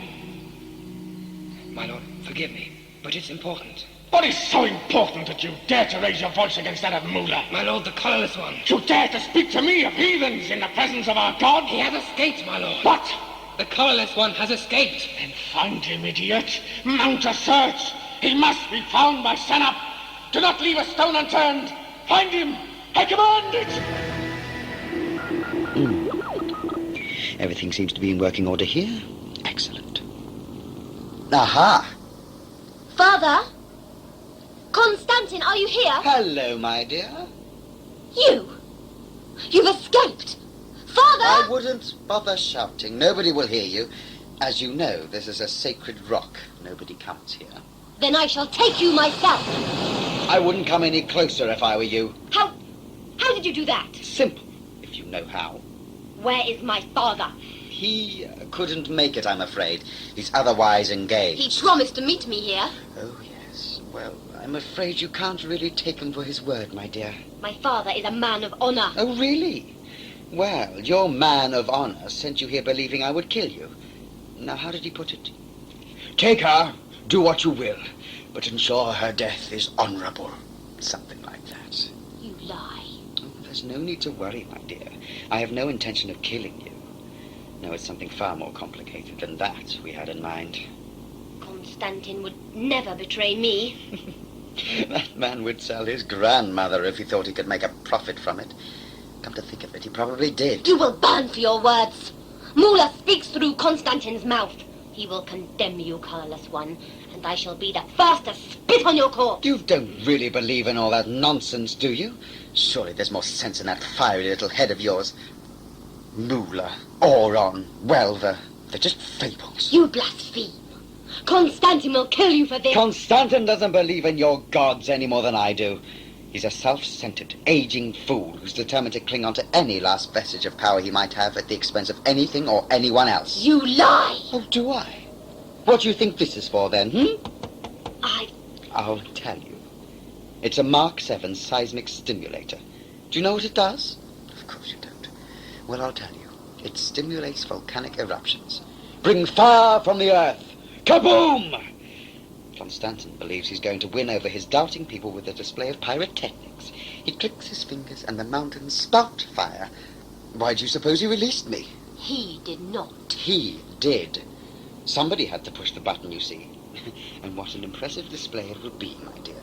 S8: My lord, forgive me, but it's important.
S10: What is so important that you dare to raise your voice against that of Mula?
S8: My lord, the colourless one.
S10: You dare to speak to me of heathens in the presence of our God?
S8: He has escaped, my lord.
S10: What?
S8: The colourless one has escaped.
S10: Then find him, idiot. Mount a search. He must be found by sunup. Do not leave a stone unturned. Find him. I command it.
S2: Everything seems to be in working order here. Excellent. Aha!
S6: Father? Constantine, are you here?
S2: Hello, my dear.
S6: You've escaped! Father!
S2: I wouldn't bother shouting. Nobody will hear you. As you know, this is a sacred rock. Nobody comes here.
S6: Then I shall take you myself.
S2: I wouldn't come any closer if I were you.
S6: How did you do that?
S2: Simple, if you know how.
S6: Where is my father?
S2: He couldn't make it, I'm afraid. He's otherwise engaged.
S6: He promised to meet me here.
S2: Oh, yes. Well, I'm afraid you can't really take him for his word, my dear.
S6: My father is a man of honor.
S2: Oh, really? Well, your man of honor sent you here believing I would kill you. Now, how did he put it? Take her, do what you will, but ensure her death is honorable. Something like that.
S6: You lie.
S2: Oh, there's no need to worry, my dear. I have no intention of killing you. No, it's something far more complicated than that we had in mind.
S6: Constantine would never betray me.
S2: That man would sell his grandmother if he thought he could make a profit from it. Come to think of it, he probably did.
S6: You will burn for your words. Mula speaks through Constantine's mouth. He will condemn you, colourless one, and I shall be the first to spit on your corpse.
S2: You don't really believe in all that nonsense, do you? Surely there's more sense in that fiery little head of yours. Mula, Oron, Welver, they're just fables.
S6: You blaspheme. Constantine will kill you for this.
S2: Constantine doesn't believe in your gods any more than I do. He's a self-centered, aging fool who's determined to cling on to any last vestige of power he might have at the expense of anything or anyone else.
S6: You lie!
S2: Oh, do I? What do you think this is for, then, I'll tell you. It's a Mark 7 seismic stimulator. Do you know what it does? Of course you don't. Well, I'll tell you. It stimulates volcanic eruptions. Bring fire from the earth. Kaboom! Constantine believes he's going to win over his doubting people with a display of pyrotechnics. He clicks his fingers and the mountains spout fire. Why do you suppose he released me?
S6: He did not.
S2: He did. Somebody had to push the button, you see. And what an impressive display it will be, my dear.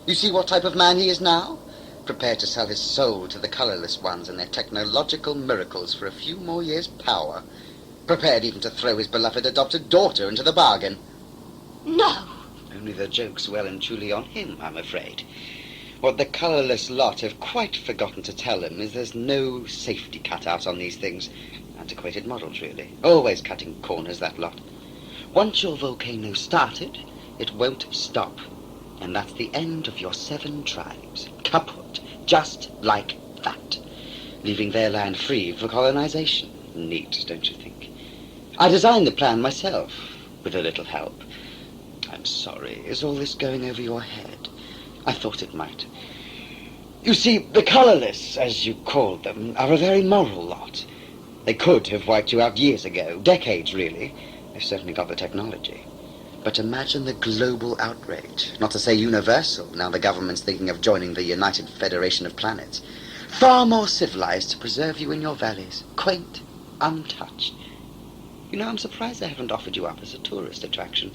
S2: You see what type of man he is now? Prepared to sell his soul to the colourless ones and their technological miracles for a few more years' power. Prepared even to throw his beloved adopted daughter into the bargain.
S6: No.
S2: Only the joke's well and truly on him, I'm afraid. What the colourless lot have quite forgotten to tell him is there's no safety cut out on these things. Antiquated models, really. Always cutting corners, that lot. Once your volcano started, it won't stop. And that's the end of your 7 tribes. Kaput. Just like that. Leaving their land free for colonization. Neat, don't you think? I designed the plan myself, with a little help. I'm sorry, is all this going over your head? I thought it might. You see, the colourless, as you called them, are a very moral lot. They could have wiped you out years ago, decades really. They've certainly got the technology. But imagine the global outrage, not to say universal, now the government's thinking of joining the United Federation of Planets. Far more civilized to preserve you in your valleys, quaint, untouched. You know, I'm surprised they haven't offered you up as a tourist attraction.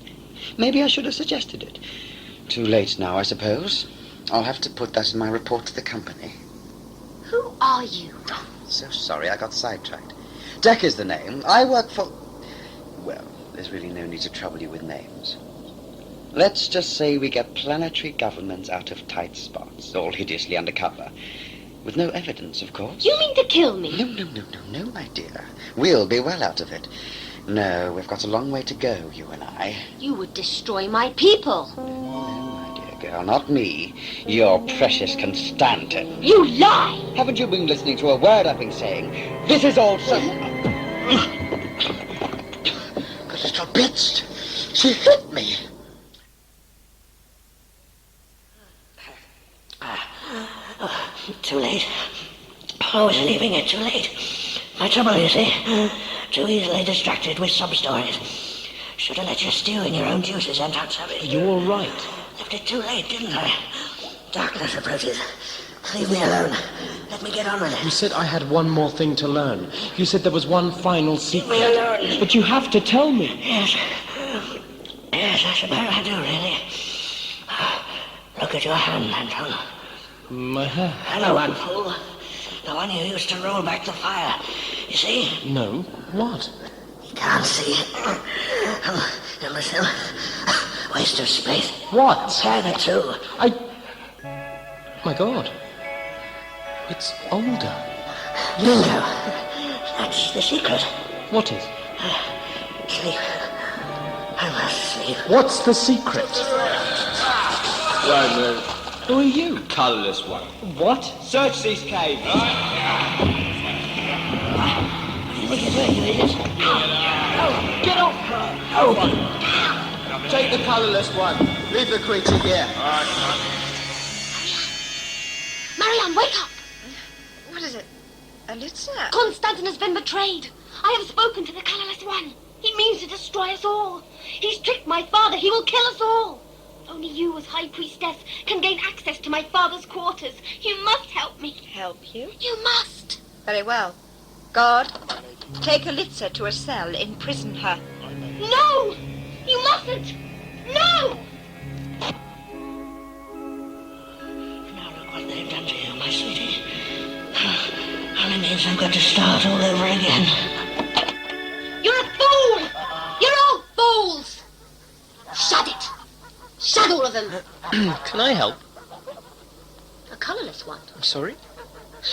S2: Maybe I should have suggested it. Too late now, I suppose. I'll have to put that in my report to the company.
S6: Who are you?
S2: Oh, so sorry, I got sidetracked. Deck is the name. I work for... Well, there's really no need to trouble you with names. Let's just say we get planetary governments out of tight spots, all hideously undercover. With no evidence, of course.
S6: You mean to kill me?
S2: No, my dear. We'll be well out of it. No, we've got a long way to go, you and I.
S6: You would destroy my people.
S2: No, my dear girl, not me. Your precious Constantin.
S6: You lie!
S2: Haven't you been listening to a word I've been saying? This is all so... The little bitch! She hit me!
S9: Too late. I was leaving it too late. My trouble, you see, too easily distracted with some stories. Should have let you stew in your own juices and not have it.
S11: You're all right.
S9: Left it too late, didn't I? Darkness approaches. Leave me alone. Let me get on with it.
S11: You said I had one more thing to learn. You said there was one final secret.
S9: Leave me alone.
S11: But you have to tell me.
S9: Yes. Yes, I suppose I do, really. Look at your hand, Anton.
S11: My hair?
S9: Hello, one, fool. The one you used to roll back the fire. You see?
S11: No. What?
S9: You can't see. Oh, imbecile. Waste of space.
S11: What?
S9: Tear the two.
S11: My God. It's older.
S9: Bingo. That's the secret.
S11: What is?
S9: Sleep. I must sleep.
S11: What's the secret?
S13: Don't move.
S11: Who are you?
S13: Colourless one.
S11: What?
S13: Search these caves.
S9: What do you think you're doing, you idiot?
S11: Get off!
S13: Oh. Take the colourless one. Leave the creature here.
S6: Marianne, wake up!
S7: What is it? Alistair?
S6: Constantin has been betrayed. I have spoken to the colourless one. He means to destroy us all. He's tricked my father. He will kill us all. Only you, as High Priestess, can gain access to my father's quarters. You must help me.
S7: Help you?
S6: You must.
S7: Very well. Guard, take Alistair to a cell, imprison her.
S6: No! You mustn't! No!
S9: Now look what they've done to you, my sweetie. Only means I've got to start all over again.
S6: You're a fool! You're all fools! Shut it! Shut all of them!
S11: Can I help?
S6: A colourless one.
S11: I'm sorry?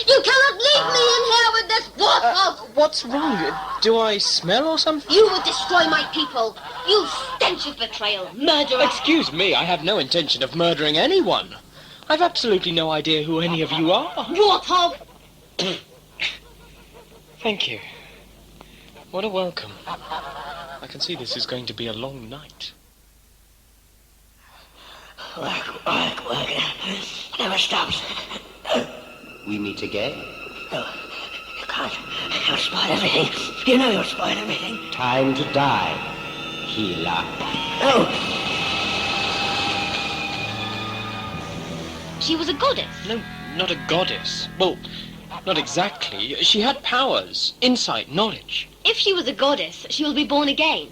S6: You cannot leave me in here with this warthog!
S11: What's wrong? Do I smell or something?
S6: You would destroy my people! You stench of betrayal, murderer!
S11: Excuse me, I have no intention of murdering anyone. I've absolutely no idea who any of you are.
S6: Warthog!
S11: Thank you. What a welcome. I can see this is going to be a long night.
S9: Work. Never stops.
S2: We meet again.
S9: No, you can't. You'll spoil everything. You know you'll spoil everything.
S2: Time to die, healer.
S9: No!
S6: She was a goddess.
S11: No, not a goddess. Well, not exactly. She had powers, insight, knowledge.
S6: If she was a goddess, she will be born again.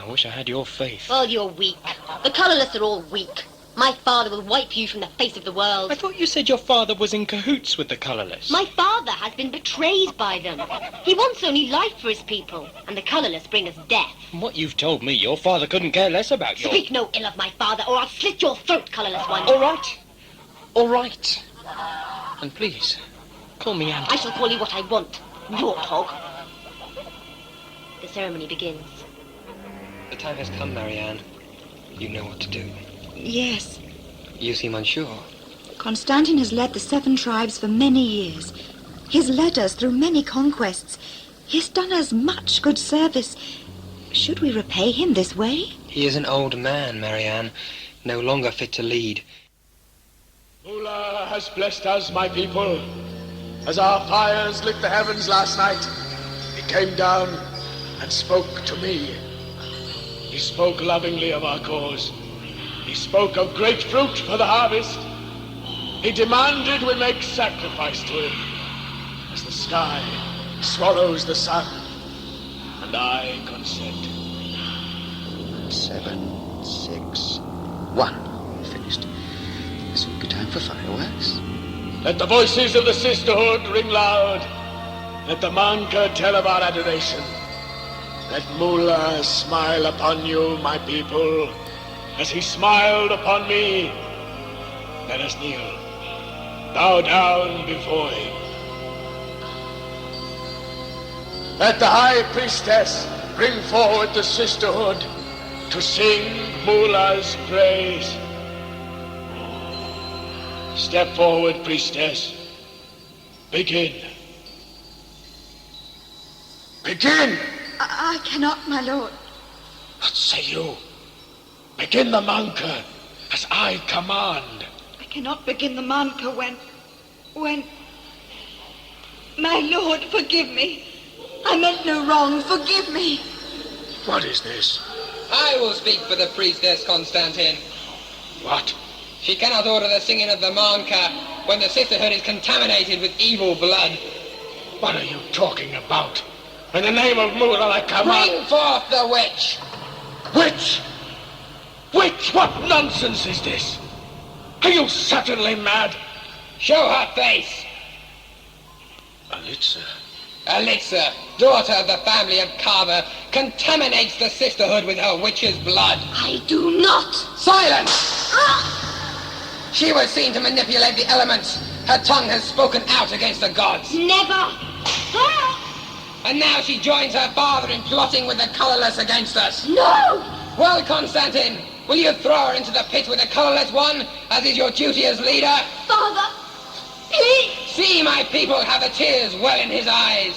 S11: I wish I had your faith.
S6: Well, you're weak. The colourless are all weak. My father will wipe you from the face of the world.
S8: I thought you said your father was in cahoots with the colourless.
S6: My father has been betrayed by them. He wants only life for his people, and the colourless bring us death.
S8: From what you've told me, your father couldn't care less about your...
S6: Speak no ill of my father, or I'll slit your throat, colourless one.
S8: All right. All right. And please, call me Andy.
S6: I shall call you what I want, warthog. The ceremony begins.
S8: The time has come, Marianne. You know what to do.
S7: Yes.
S8: You seem unsure.
S7: Constantine has led the 7 tribes for many years. He's led us through many conquests. He's done us much good service. Should we repay him this way?
S8: He is an old man, Marianne, no longer fit to lead.
S10: Mula has blessed us, my people. As our fires lit the heavens last night, he came down and spoke to me. He spoke lovingly of our cause. He spoke of great fruit for the harvest. He demanded we make sacrifice to him, as the sky swallows the sun. And I consent.
S2: 7, 6, 1. Finished. This would be time for fireworks.
S10: Let the voices of the sisterhood ring loud. Let the manka tell of our adoration. Let Mula smile upon you, my people, as he smiled upon me. Let us kneel, bow down before him. Let the high priestess bring forward the sisterhood to sing Mula's praise. Step forward, priestess. Begin. Begin!
S7: I cannot, my lord.
S10: What say you? Begin the manka, as I command.
S7: I cannot begin the manka when... My lord, forgive me. I meant no wrong. Forgive me.
S10: What is this?
S8: I will speak for the priestess, Constantine.
S10: What?
S8: She cannot order the singing of the manka when the sisterhood is contaminated with evil blood.
S10: What are you talking about? In the name of Mula, I command...
S8: Bring forth the witch!
S10: Witch? Witch? What nonsense is this? Are you certainly mad?
S8: Show her face!
S10: Alistair.
S8: Alistair, daughter of the family of Carver, contaminates the sisterhood with her witch's blood.
S6: I do not!
S8: Silence! She was seen to manipulate the elements. Her tongue has spoken out against the gods.
S6: Never!
S8: And now she joins her father in plotting with the colourless against us.
S6: No!
S8: Well, Constantine, will you throw her into the pit with the colourless one, as is your duty as leader?
S6: Father, please!
S8: See, my people, how the tears well in his eyes.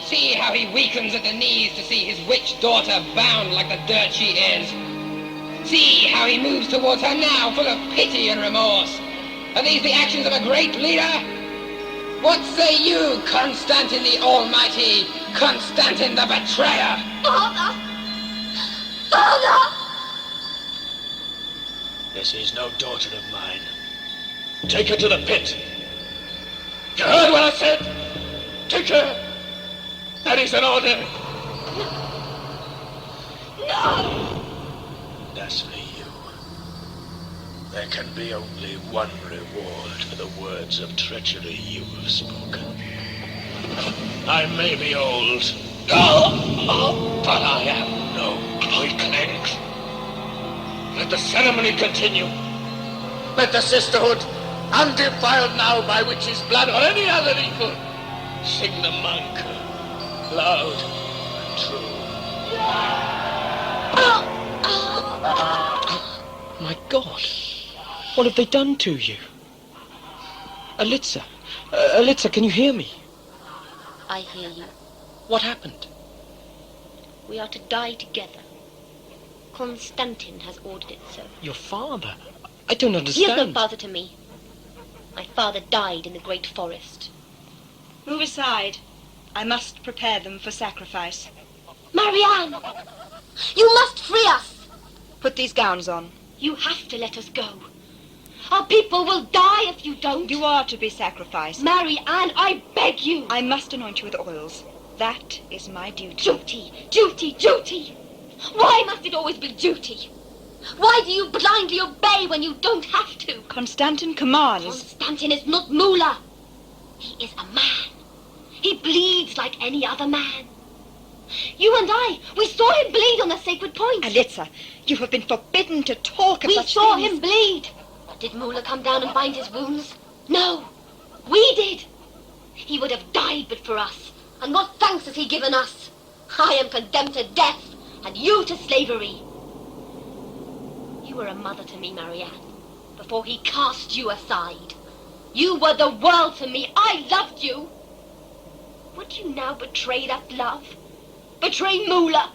S8: See how he weakens at the knees to see his witch daughter bound like the dirt she is. See how he moves towards her now, full of pity and remorse. Are these the actions of a great leader? What say you, Constantine the Almighty, Constantine the Betrayer?
S6: Father! Father!
S10: This is no daughter of mine. Take her to the pit. You heard what I said? Take her. That is an order.
S6: No!
S10: As for you, there can be only one reward for the words of treachery you have spoken. I may be old, but I am no weakling. Let the ceremony continue. Let the sisterhood, undefiled now by witches' blood or any other evil, sing the manka, loud and true.
S8: My God, what have they done to you? Alistair, Alistair, can you hear me?
S6: I hear you.
S8: What happened?
S6: We are to die together. Constantine has ordered it so.
S8: Your father? I don't
S6: He
S8: understand.
S6: is no father to me. My father died in the great forest.
S7: Move aside. I must prepare them for sacrifice.
S6: Marianne! You must free us!
S7: Put these gowns on.
S6: You have to let us go. Our people will die if you don't.
S7: You are to be sacrificed.
S6: Marianne, I beg you.
S7: I must anoint you with oils. That is my duty.
S6: Duty, duty, duty. Why must it always be duty? Why do you blindly obey when you don't have to?
S7: Constantin commands.
S6: Constantin is not Mula. He is a man. He bleeds like any other man. You and I, we saw him bleed on the sacred point.
S7: Alitza, you have been forbidden to talk of
S6: We
S7: such
S6: saw
S7: things.
S6: him bleed. Did Mula come down and bind his wounds? No, we did. He would have died but for us. And what thanks has he given us? I am condemned to death, and you to slavery. You were a mother to me, Marianne, before he cast you aside. You were the world to me. I loved you. Would you now betray that love? Betray Mula?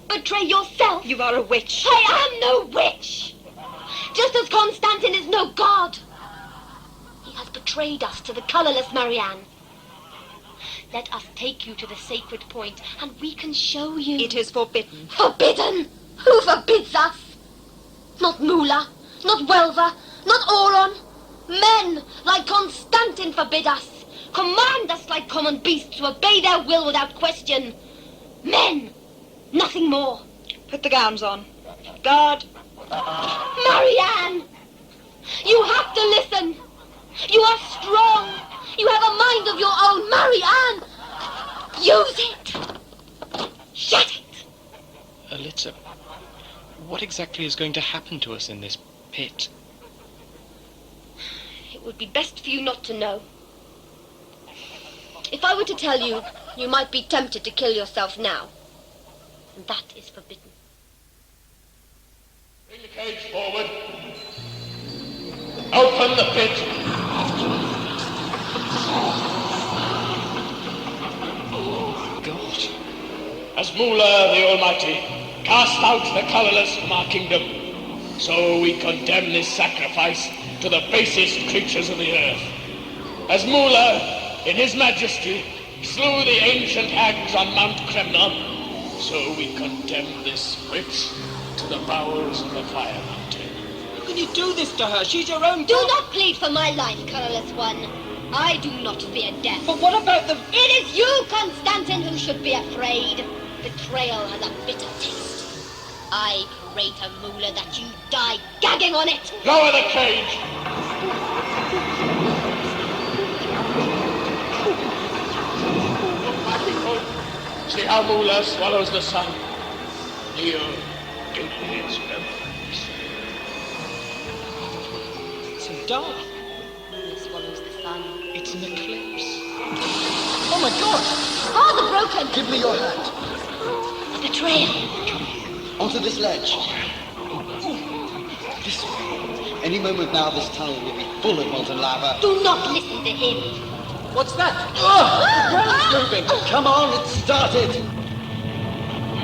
S6: Betray yourself?
S7: You are a witch.
S6: I am no witch. Just as Constantin is no god. He has betrayed us to the colourless Marianne. Let us take you to the sacred point, and we can show you.
S7: It is forbidden.
S6: Forbidden? Who forbids us? Not Mula, not Welva, not Auron. Men like Constantin forbid us. Command us like common beasts to obey their will without question. Men, nothing more.
S7: Put the gowns on. Guard.
S6: Marianne! You have to listen. You are strong. You have a mind of your own. Marianne! Use it. Shut it.
S11: Alitza, what exactly is going to happen to us in this pit?
S6: It would be best for you not to know. If I were to tell you, you might be tempted to kill yourself now. And that is forbidden.
S10: Bring the cage forward. Open the pit.
S11: God.
S10: As Mula the Almighty cast out the colourless from our kingdom, so we condemn this sacrifice to the basest creatures of the earth. As Mula, in his majesty, slew the ancient hags on Mount Kremnon, so we condemn this witch to the bowels of the fire mountain.
S13: How can you do this to her? She's your own
S6: Do not plead for my life, colourless one. I do not fear death.
S13: But what about the...
S6: It is you, Constantin, who should be afraid. Betrayal has a bitter taste. I pray to Mula that you die gagging on it.
S10: Lower the cage! My people, see how Mula swallows the sun. Kneel in his reverence.
S13: It's so dark.
S6: Mula swallows the sun.
S11: It's an eclipse.
S13: Oh my God!
S6: Father broken.
S2: Give me your hand.
S6: Betrayal.
S2: Onto this ledge. This way. Any moment now, this tunnel will be full of molten lava.
S6: Do not listen to him.
S13: What's that?
S2: The ground's moving. Come on, it's started.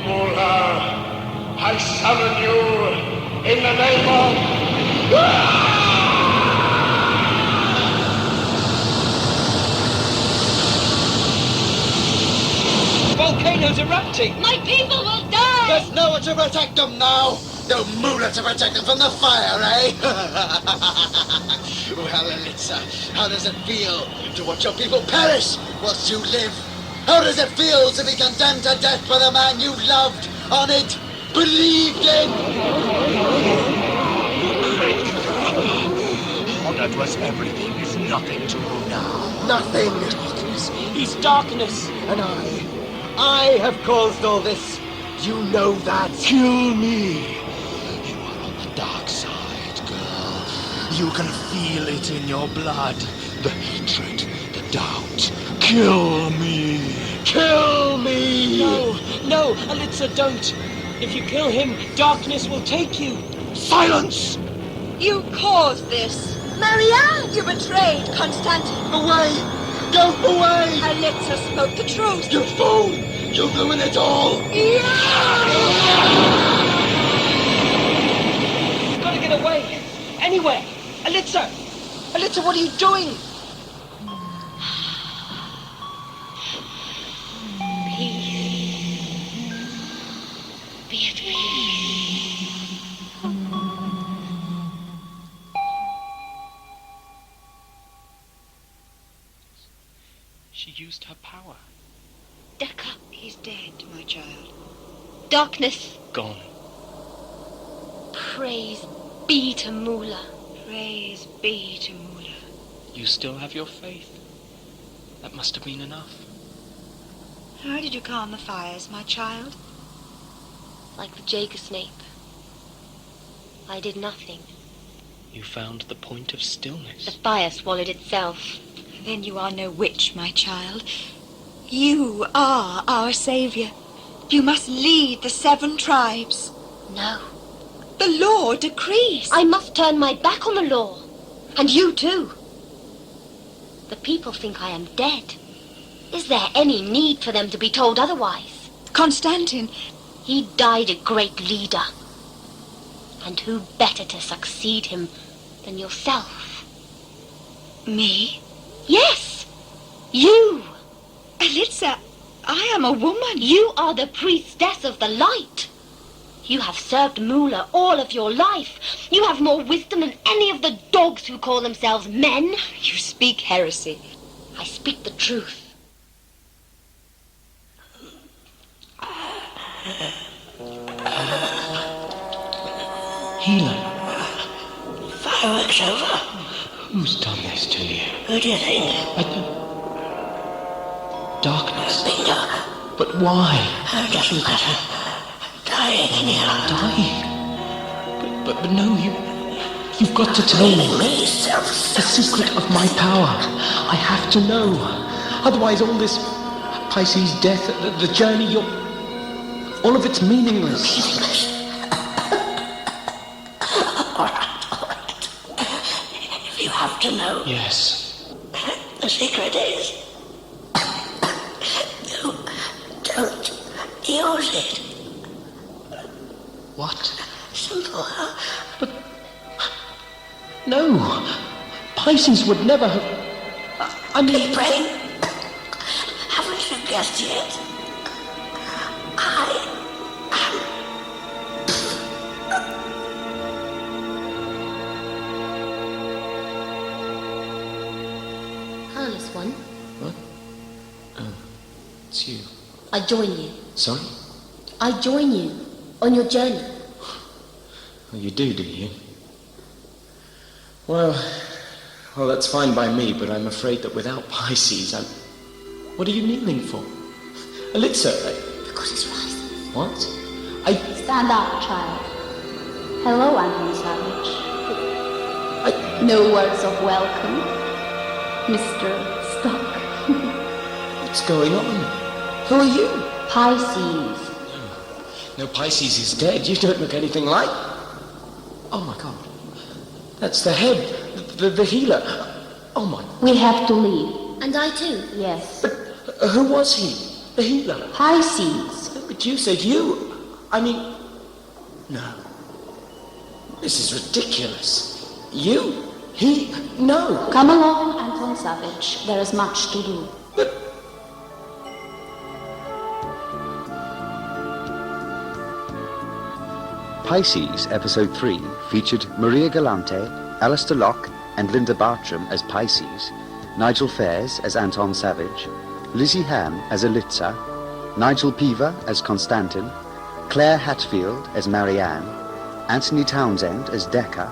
S10: Mula, I summon you in the name of...
S13: Volcano's erupting!
S6: My people will die!
S2: There's no one to protect them now. No Mula to protect them from the fire, eh? Well, Alitza, how does it feel to watch your people perish whilst you live? How does it feel to be condemned to death by the man you loved, honored, believed in?
S1: That was everything is nothing to you now.
S2: Nothing.
S13: He's darkness!
S2: And I have caused all this. You know that.
S1: Kill me! You are on the dark side, girl. You can feel it in your blood. The hatred, the doubt. Kill me! Kill me!
S13: No, Alitza, don't! If you kill him, darkness will take you!
S1: Silence!
S7: You caused this. Marianne, you betrayed Constantin.
S2: Away! Go away!
S7: Alitza spoke the truth.
S2: You fool! You'll ruin it all!
S13: You've got to get away! Anywhere! Alitza! Alitza, what are you doing?
S6: Peace. Be at peace.
S11: She used her power.
S6: Deca.
S7: He's dead, my child.
S6: Darkness.
S11: Gone.
S6: Praise be to Mula.
S7: Praise be to Mula.
S11: You still have your faith. That must have been enough.
S7: How did you calm the fires, my child?
S6: Like the Jaeger Snape. I did nothing.
S11: You found the point of stillness.
S6: The fire swallowed itself.
S7: Then you are no witch, my child. You are our savior. You must lead the 7 tribes.
S6: No.
S7: The law decrees.
S6: I must turn my back on the law. And you too. The people think I am dead. Is there any need for them to be told otherwise?
S7: Constantin.
S6: He died a great leader. And who better to succeed him than yourself?
S7: Me?
S6: Yes, you.
S7: Alitza, I am a woman.
S6: You are the priestess of the light. You have served Mula all of your life. You have more wisdom than any of the dogs who call themselves men.
S7: You speak heresy.
S6: I speak the truth.
S11: Healer.
S9: Fireworks over.
S11: Who's done this to you?
S9: Who do you think?
S11: Darkness.
S9: Bingo.
S11: But why?
S9: It doesn't matter. Dying anyhow.
S11: Dying? But no, you've got to tell me.
S9: Me, self.
S11: The secret of my power. I have to know. Otherwise all this Pisces death, the journey, all of it's meaningless.
S9: Meaningless. All right. If you have to know.
S11: Yes.
S9: The secret is you don't use it.
S11: What?
S9: Simple, huh?
S11: But no. Pisces would never have. I mean.
S9: Keep praying. Haven't you guessed yet? I
S6: Colourless one.
S11: What? Oh, it's you.
S6: I join you.
S11: Sorry?
S6: I join you on your journey.
S11: Well, you do you? Well, that's fine by me, but I'm afraid that without Pisces, What are you kneeling for? Alistair,
S6: Because it's rising.
S11: What?
S14: Stand up, child. Hello, Anton Savage. No words of welcome, Mr. Stuck.
S11: What's going on? Who are you?
S14: Pisces.
S11: No, Pisces is dead. You don't look anything like... Oh, my God. That's the head, the healer. Oh, my...
S14: We have to leave.
S6: And I too.
S14: Yes.
S11: But who was he? The healer?
S14: Pisces.
S11: But you said you... I mean... No. This is ridiculous. You? He? No.
S14: Come along, Anton Savage. There is much to do.
S11: But...
S2: Pisces, Episode 3, featured Maria Galante, Alistair Locke and Linda Bartram as Pisces, Nigel Fairs as Anton Savage, Lizzie Ham as Alitza, Nigel Peaver as Constantin, Claire Hatfield as Marianne, Anthony Townsend as Decca,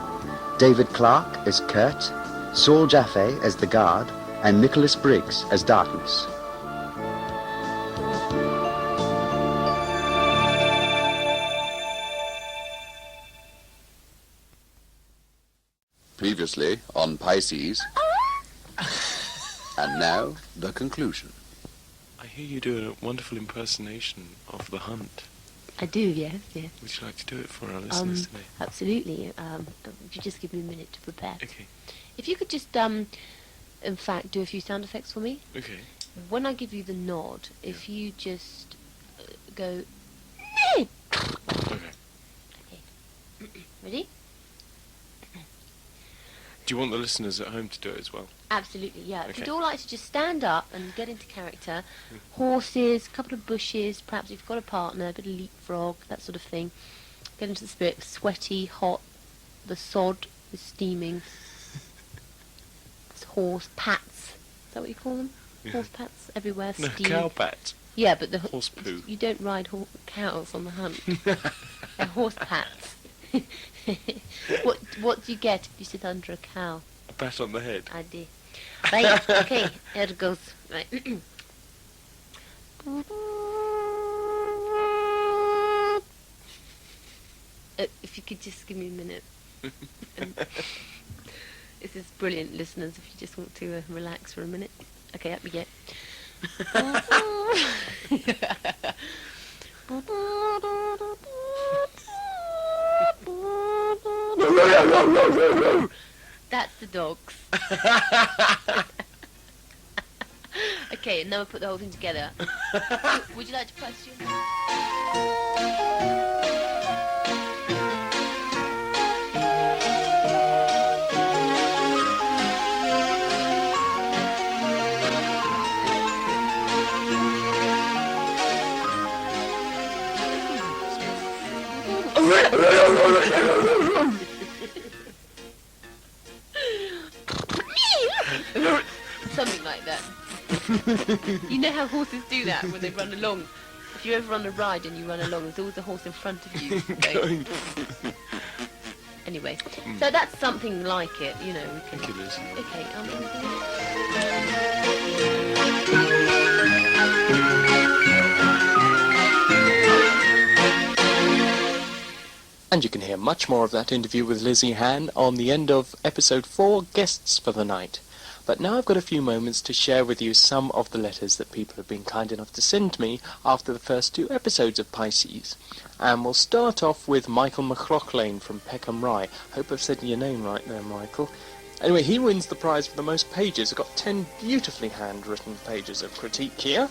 S2: David Clark as Kurt, Saul Jaffe as the Guard, and Nicholas Briggs as Darkness.
S15: Previously on Pisces. And now, the conclusion.
S16: I hear you do a wonderful impersonation of The Hunt.
S17: I do, yes.
S16: Would you like to do it for our listeners today?
S17: Absolutely. Would you just give me a minute to prepare?
S16: Okay.
S17: If you could just, in fact, do a few sound effects for me.
S16: Okay.
S17: When I give you the nod, if you just go...
S16: Okay.
S17: Ready?
S16: Do you want the listeners at home to do it as well?
S17: Absolutely, yeah. If
S16: Okay.
S17: you'd all like to just stand up and get into character, horses, a couple of bushes, perhaps if you've got a partner, a bit of leapfrog, that sort of thing. Get into the spirit, sweaty, hot, the sod is steaming. It's horse pats. Is that what you call them?
S16: Yeah.
S17: Horse pats everywhere,
S16: No,
S17: steam.
S16: cow pat.
S17: Yeah, but the
S16: Horse poo.
S17: You don't ride cows on the hunt. They're horse pats. What do you get if you sit under a cow?
S16: A pat on the head.
S17: I do. Right, okay, here it goes. Right. If you could just give me a minute. This is brilliant, listeners, if you just want to relax for a minute. Okay, up you get. That's the dogs. Okay, and now we put the whole thing together. Would you like to press your... Something like that. You know how horses do that when they run along? If you ever run a ride and you run along, there's always a horse in front of you. So. Anyway, so that's something like it, you know. We can. Okay,
S11: And you can hear much more of that interview with Lizzie Hann on the end of episode 4, Guests for the Night. But now I've got a few moments to share with you some of the letters that people have been kind enough to send me after the first 2 episodes of Pisces. And we'll start off with Michael McLaughlin from Peckham Rye. Hope I've said your name right there, Michael. Anyway, he wins the prize for the most pages. I've got 10 beautifully handwritten pages of critique here.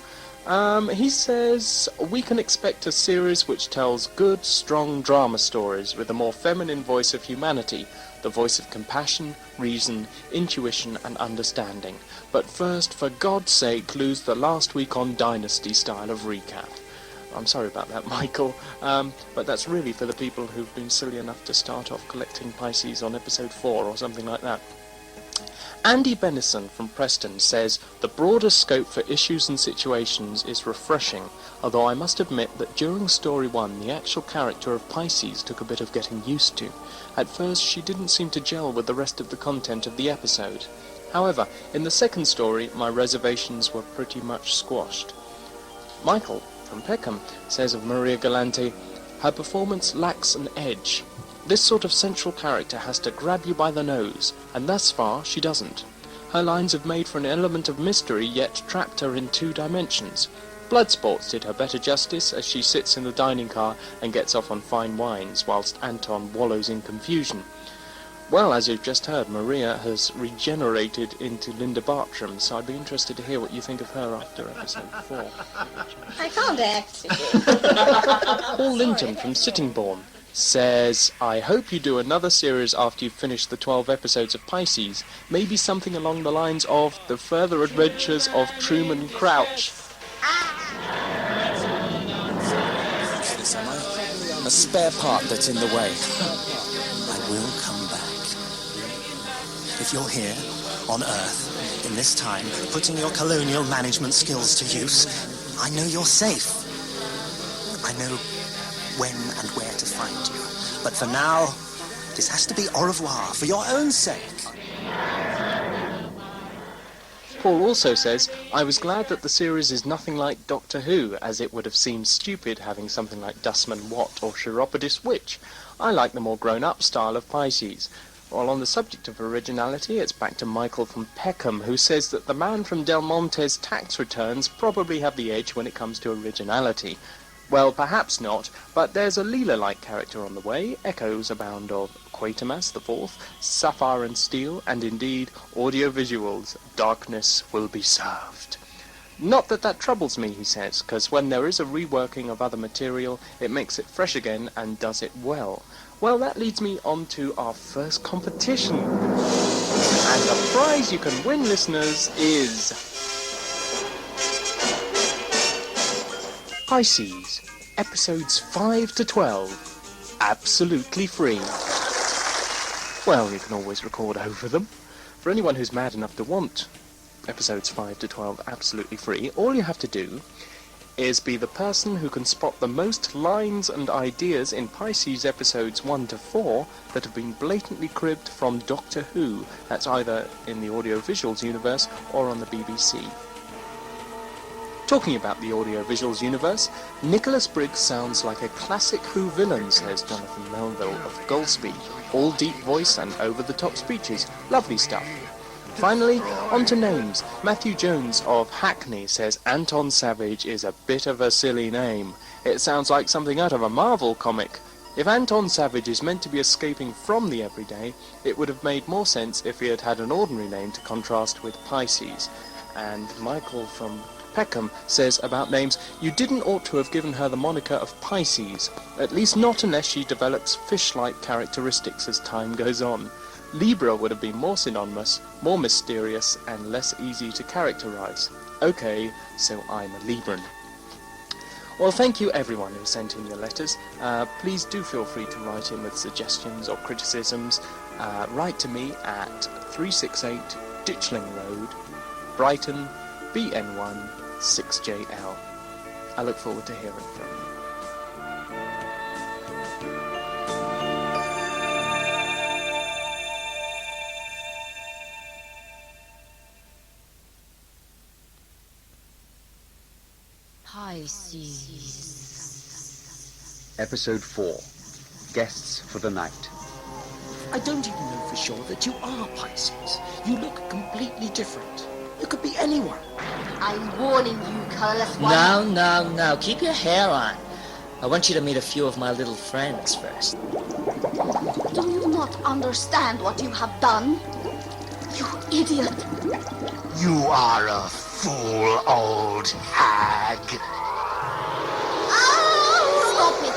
S11: He says, we can expect a series which tells good, strong drama stories with a more feminine voice of humanity, the voice of compassion, reason, intuition and understanding. But first, for God's sake, lose the last week on Dynasty style of recap. I'm sorry about that, Michael, but that's really for the people who've been silly enough to start off collecting Pisces on episode 4 or something like that. Andy Bennison from Preston says, the broader scope for issues and situations is refreshing, although I must admit that during story 1 the actual character of Pisces took a bit of getting used to. At first she didn't seem to gel with the rest of the content of the episode. However, in the second story my reservations were pretty much squashed. Michael from Peckham says of Maria Galante, her performance lacks an edge. This sort of central character has to grab you by the nose, and thus far she doesn't. Her lines have made for an element of mystery, yet trapped her in 2 dimensions. Bloodsports did her better justice as she sits in the dining car and gets off on fine wines, whilst Anton wallows in confusion. Well, as you've just heard, Maria has regenerated into Linda Bartram, so I'd be interested to hear what you think of her after episode 4.
S18: I can't act.
S11: Paul Linton from Sittingbourne says, I hope you do another series after you've finished the 12 episodes of Pisces, maybe something along the lines of The Further Adventures of Truman Crouch.
S19: This, am I? A spare part that's in the way. I will come back. If you're here, on Earth, in this time, putting your colonial management skills to use, I know you're safe. I know when and where to find you. But for now, this has to be au revoir for your own sake.
S11: Paul also says, I was glad that the series is nothing like Doctor Who, as it would have seemed stupid having something like Dustman Watt or Chiropodist Witch. I like the more grown-up style of Pisces. While on the subject of originality, it's back to Michael from Peckham, who says that the man from Del Monte's tax returns probably have the edge when it comes to originality. Well, perhaps not, but there's a Leela-like character on the way, echoes abound of Quatermass the Fourth, Sapphire and Steel, and indeed, audio-visuals, darkness will be served. Not that that troubles me, he says, because when there is a reworking of other material, it makes it fresh again and does it well. Well, that leads me on to our first competition. And the prize you can win, listeners, is Pisces, episodes 5 to 12, absolutely free. Well, you can always record over them. For anyone who's mad enough to want episodes 5 to 12 absolutely free, all you have to do
S16: is be the person who can spot the most lines and ideas in Pisces episodes 1 to 4 that have been blatantly cribbed from Doctor Who. That's either in the audiovisuals universe or on the BBC. Talking about the audiovisuals universe, Nicholas Briggs sounds like a classic Who villain, says Jonathan Melville of Goldsby. All deep voice and over-the-top speeches. Lovely stuff. Finally, on to names. Matthew Jones of Hackney says Anton Savage is a bit of a silly name. It sounds like something out of a Marvel comic. If Anton Savage is meant to be escaping from the everyday, it would have made more sense if he had had an ordinary name to contrast with Pisces. And Michael from Peckham says about names, you didn't ought to have given her the moniker of Pisces, at least not unless she develops fish-like characteristics as time goes on. Libra would have been more synonymous, more mysterious, and less easy to characterize. Okay, so I'm a Libran. Well, thank you everyone who sent in your letters. Please do feel free to write in with suggestions or criticisms. Write to me at 368 Ditchling Road, Brighton, BN1 6JL. I look forward to hearing from you.
S3: Pisces.
S2: Episode 4. Guests for the Night.
S13: I don't even know for sure that you are Pisces. You look completely different. You could be anyone.
S6: I'm warning you, colourless one.
S9: Now, keep your hair on. I want you to meet a few of my little friends first.
S14: Do you not understand what you have done? You idiot!
S1: You are a fool, old hag.
S14: Stop it!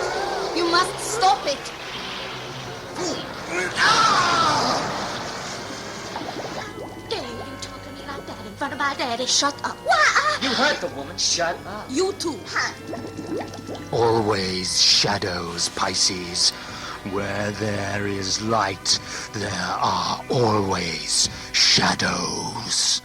S14: You must stop it! Dare you talk to me like that in front of my daddy? Shut up!
S9: You heard the woman. Shut up.
S14: You too.
S1: Always shadows, Pisces. Where there is light, there are always shadows.